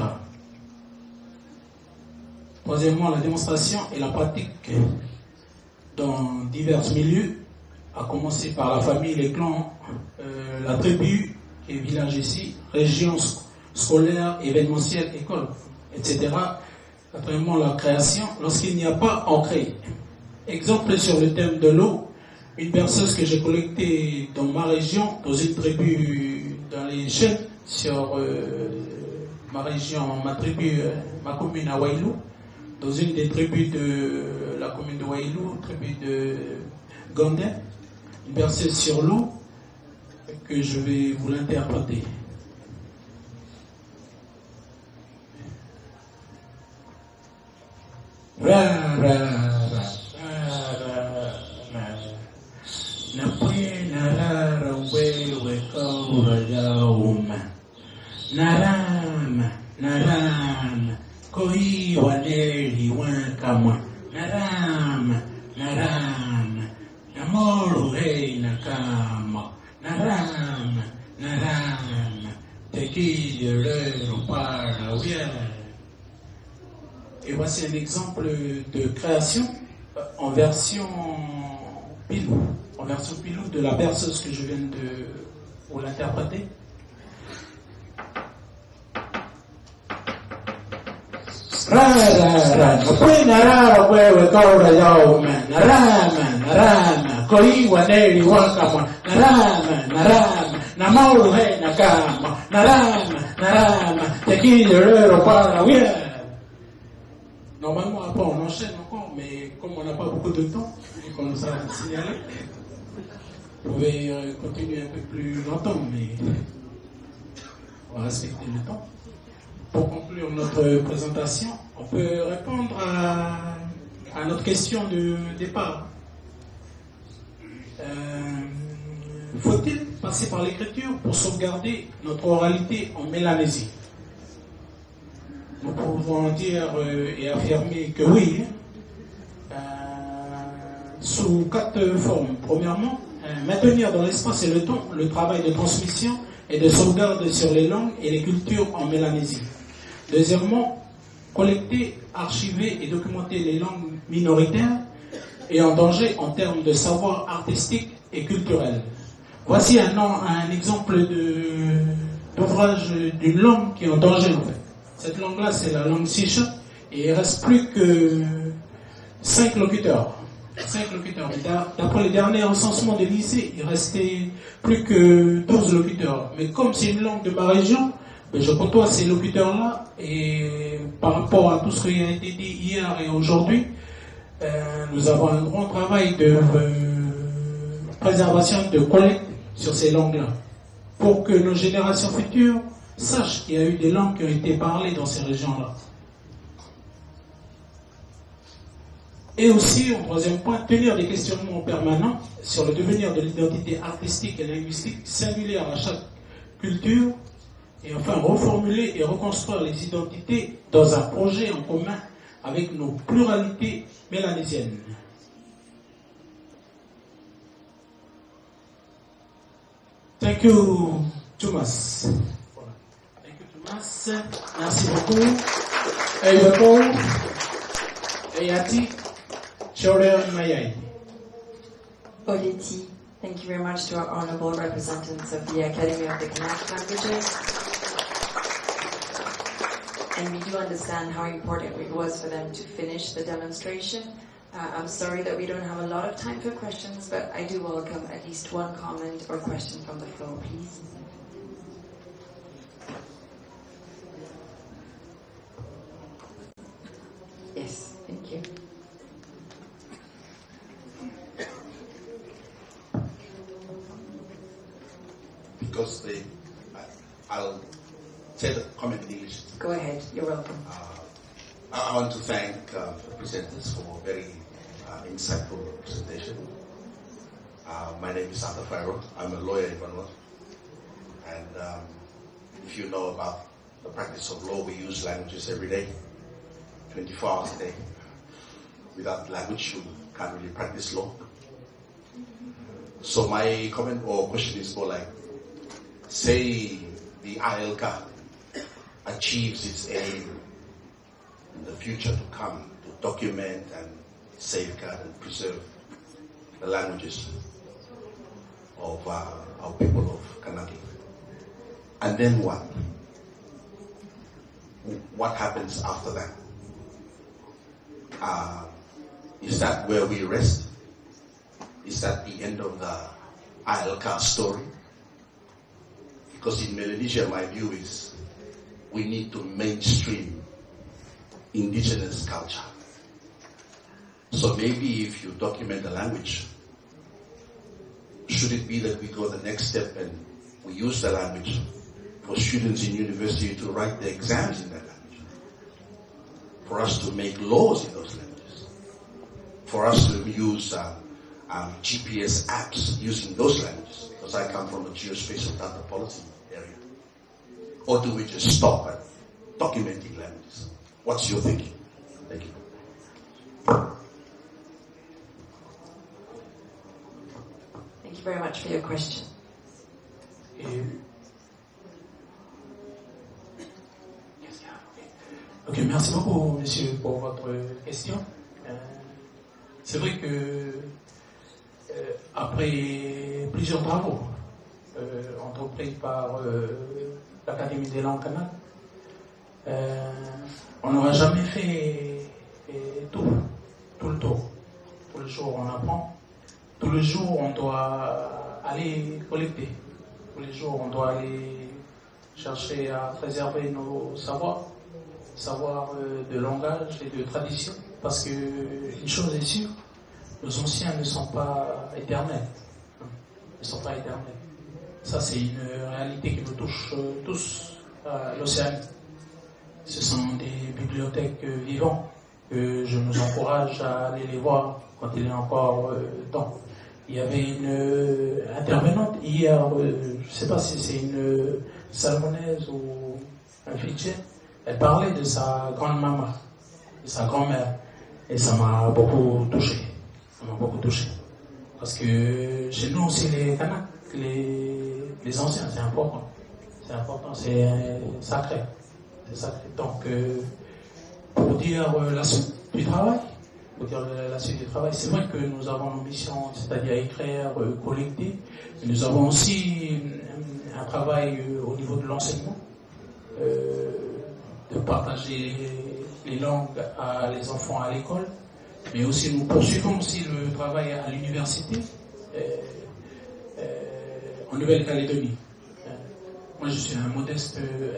Troisièmement, la démonstration et la pratique dans divers milieux, à commencer par la famille, les clans, la tribu, et village ici, région scolaire, événementielle, école, etc. Quatrièmement, la création. Lorsqu'il n'y a pas, on crée. Exemple sur le thème de l'eau, une berceuse que j'ai collectée dans ma région, dans une tribu, dans les chênes, sur ma région, ma commune à Wailou, dans une des tribus de la commune de Wailou, tribu de Gandé, une berceuse sur l'eau que je vais vous l'interpréter. Narama koi waneli wakamwa narama namoro hei nakama narama tequila para bien. Et voici un exemple de création en version pilou de la berceuse que je viens de vous l'interpréter. Narama koi waneli wakamwa narama namoro hei nakama narama tequila para bien. Normalement, après, on enchaîne encore, mais comme on n'a pas beaucoup de temps, et qu'on nous a signalé, vous pouvez continuer un peu plus longtemps, mais on va respecter le temps. Pour conclure notre présentation, on peut répondre à notre question de départ. Faut-il passer par l'écriture pour sauvegarder notre oralité en Mélanésie? Nous pouvons dire et affirmer que oui, sous 4 formes. Premièrement, maintenir dans l'espace et le temps le travail de transmission et de sauvegarde sur les langues et les cultures en Mélanésie. Deuxièmement, collecter, archiver et documenter les langues minoritaires et en danger en termes de savoir artistique et culturel. Voici un exemple d'ouvrage d'une langue qui est en danger en fait. Cette langue-là, c'est la langue Sicha, et il ne reste plus que 5 locuteurs. 5 locuteurs. D'après les derniers recensements des lycées, il restait plus que 12 locuteurs. Mais comme c'est une langue de ma région, je côtoie ces locuteurs-là, et par rapport à tout ce qui a été dit hier et aujourd'hui, nous avons un grand travail de préservation, de collecte sur ces langues-là, pour que nos générations futures sachent qu'il y a eu des langues qui ont été parlées dans ces régions-là. Et aussi, en troisième point, tenir des questionnements permanents sur le devenir de l'identité artistique et linguistique singulière à chaque culture, et enfin reformuler et reconstruire les identités dans un projet en commun avec nos pluralités mélanésiennes. Thank you, Thomas. Thank you, Thomas. Merci beaucoup. Eyoko, Eyati, Choreo Mayai. Oleti, thank you very much to our honorable representatives of the Academy of the Kanak Languages. And we do understand how important it was for them to finish the demonstration. I'm sorry that we don't have a lot of time for questions, but I do welcome at least one comment or question from the floor, please. Yes, thank you. Because I'll say the comment in English. Go ahead, you're welcome. I want to thank the presenters for a very insightful presentation. My name is Arthur. I'm a lawyer in Vanuatu. And if you know about the practice of law, we use languages every day, 24 hours a day. Without language, you can't really practice law. So my comment or question is more like, say the ILCA achieves its aim in the future to come, to document and safeguard and preserve the languages of our people of Kanaki. And then what? What happens after that? Is that where we rest? Is that the end of the ILCA story? Because in Melanesia, my view is we need to mainstream indigenous culture. So maybe if you document the language, should it be that we go the next step and we use the language for students in university to write the exams in that language? For us to make laws in those languages? For us to use GPS apps using those languages? Because I come from a geospatial data policy area. Or do we just stop at documenting languages? What's your thinking? Thank you. Thank you very much for your question. Ok, merci beaucoup, monsieur, pour votre question. C'est vrai que après plusieurs travaux entrepris par l'Académie des langues kanaks, on n'aura jamais fait tout le tour. Tous les jours on apprend, tous les jours on doit aller collecter, tous les jours on doit aller chercher à préserver nos savoirs de langage et de tradition, parce que une chose est sûre, nos anciens ne sont pas éternels. Ils ne sont pas éternels. Ça, c'est une réalité qui nous touche tous à l'Océanie. Ce sont des bibliothèques vivantes que je nous encourage à aller les voir quand il est encore temps. Il y avait une intervenante hier, je ne sais pas si c'est une Salmonaise ou un Fidjien. Elle parlait de sa grande-maman, de sa grand-mère, et ça m'a beaucoup touché. Ça m'a beaucoup touché. Parce que chez nous aussi, les Kanaks, les anciens, c'est important. C'est important, c'est sacré. C'est sacré. Donc, pour dire la suite du travail, c'est vrai que nous avons une mission, c'est-à-dire écrire, collecter. Mais nous avons aussi un travail au niveau de l'enseignement. De partager les langues à les enfants à l'école, mais aussi nous poursuivons aussi le travail à l'université en Nouvelle-Calédonie. Moi je suis un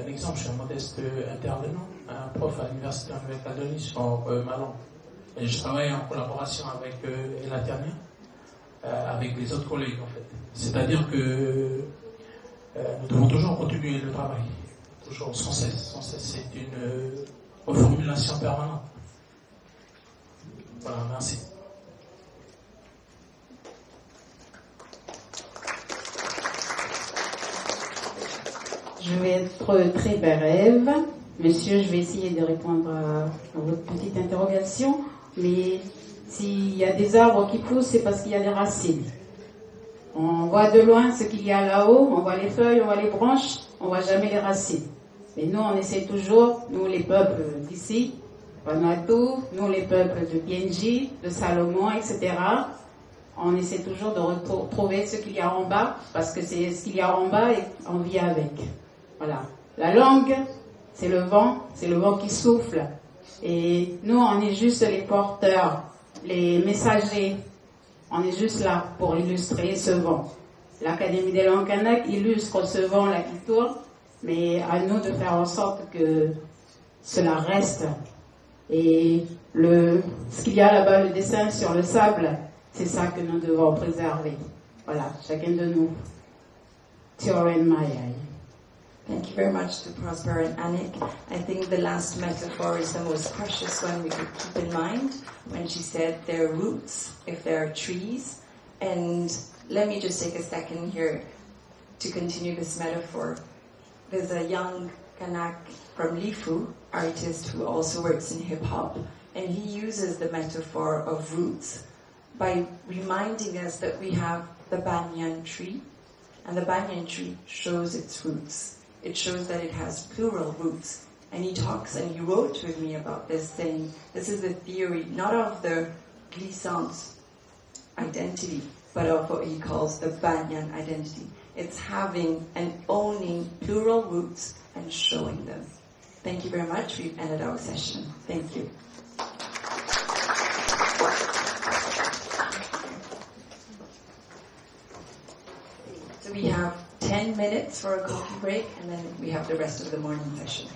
exemple, je suis un modeste intervenant, un prof à l'université en Nouvelle-Calédonie sur ma langue. Et je travaille en collaboration avec Elatania, avec les autres collègues en fait. C'est-à-dire que nous devons toujours continuer le travail. Toujours, sans cesse, c'est une reformulation permanente. Voilà, merci. Je vais être très brève. Monsieur, je vais essayer de répondre à votre petite interrogation. Mais s'il y a des arbres qui poussent, c'est parce qu'il y a des racines. On voit de loin ce qu'il y a là-haut, on voit les feuilles, on voit les branches, on voit jamais les racines. Mais nous, on essaie toujours, nous les peuples d'ici, Vanuatu, nous les peuples de Bienji, de Salomon, etc., on essaie toujours de retrouver ce qu'il y a en bas, parce que c'est ce qu'il y a en bas et on vit avec. Voilà. La langue, c'est le vent qui souffle. Et nous, on est juste les porteurs, les messagers. On est juste là pour illustrer ce vent. L'Académie des langues kanaks illustre ce vent-là qui tourne, mais à nous de faire en sorte que cela reste. Et ce qu'il y a là-bas, le dessin sur le sable, c'est ça que nous devons préserver. Voilà, chacun de nous. Tioren Mayai. Thank you very much to Prosper and Anik. I think the last metaphor is the most precious one we could keep in mind when she said their roots, if there are trees. And let me just take a second here to continue this metaphor. There's a young Kanak from Lifu, artist who also works in hip-hop, and he uses the metaphor of roots by reminding us that we have the banyan tree, and the banyan tree shows its roots. It shows that it has plural roots. And he talks, and he wrote with me about this, saying this is the theory not of the glissant identity, but of what he calls the banyan identity. It's having and owning plural roots and showing them. Thank you very much. We've ended our session. Thank you. So we have 10 minutes for a coffee break, and then we have the rest of the morning session.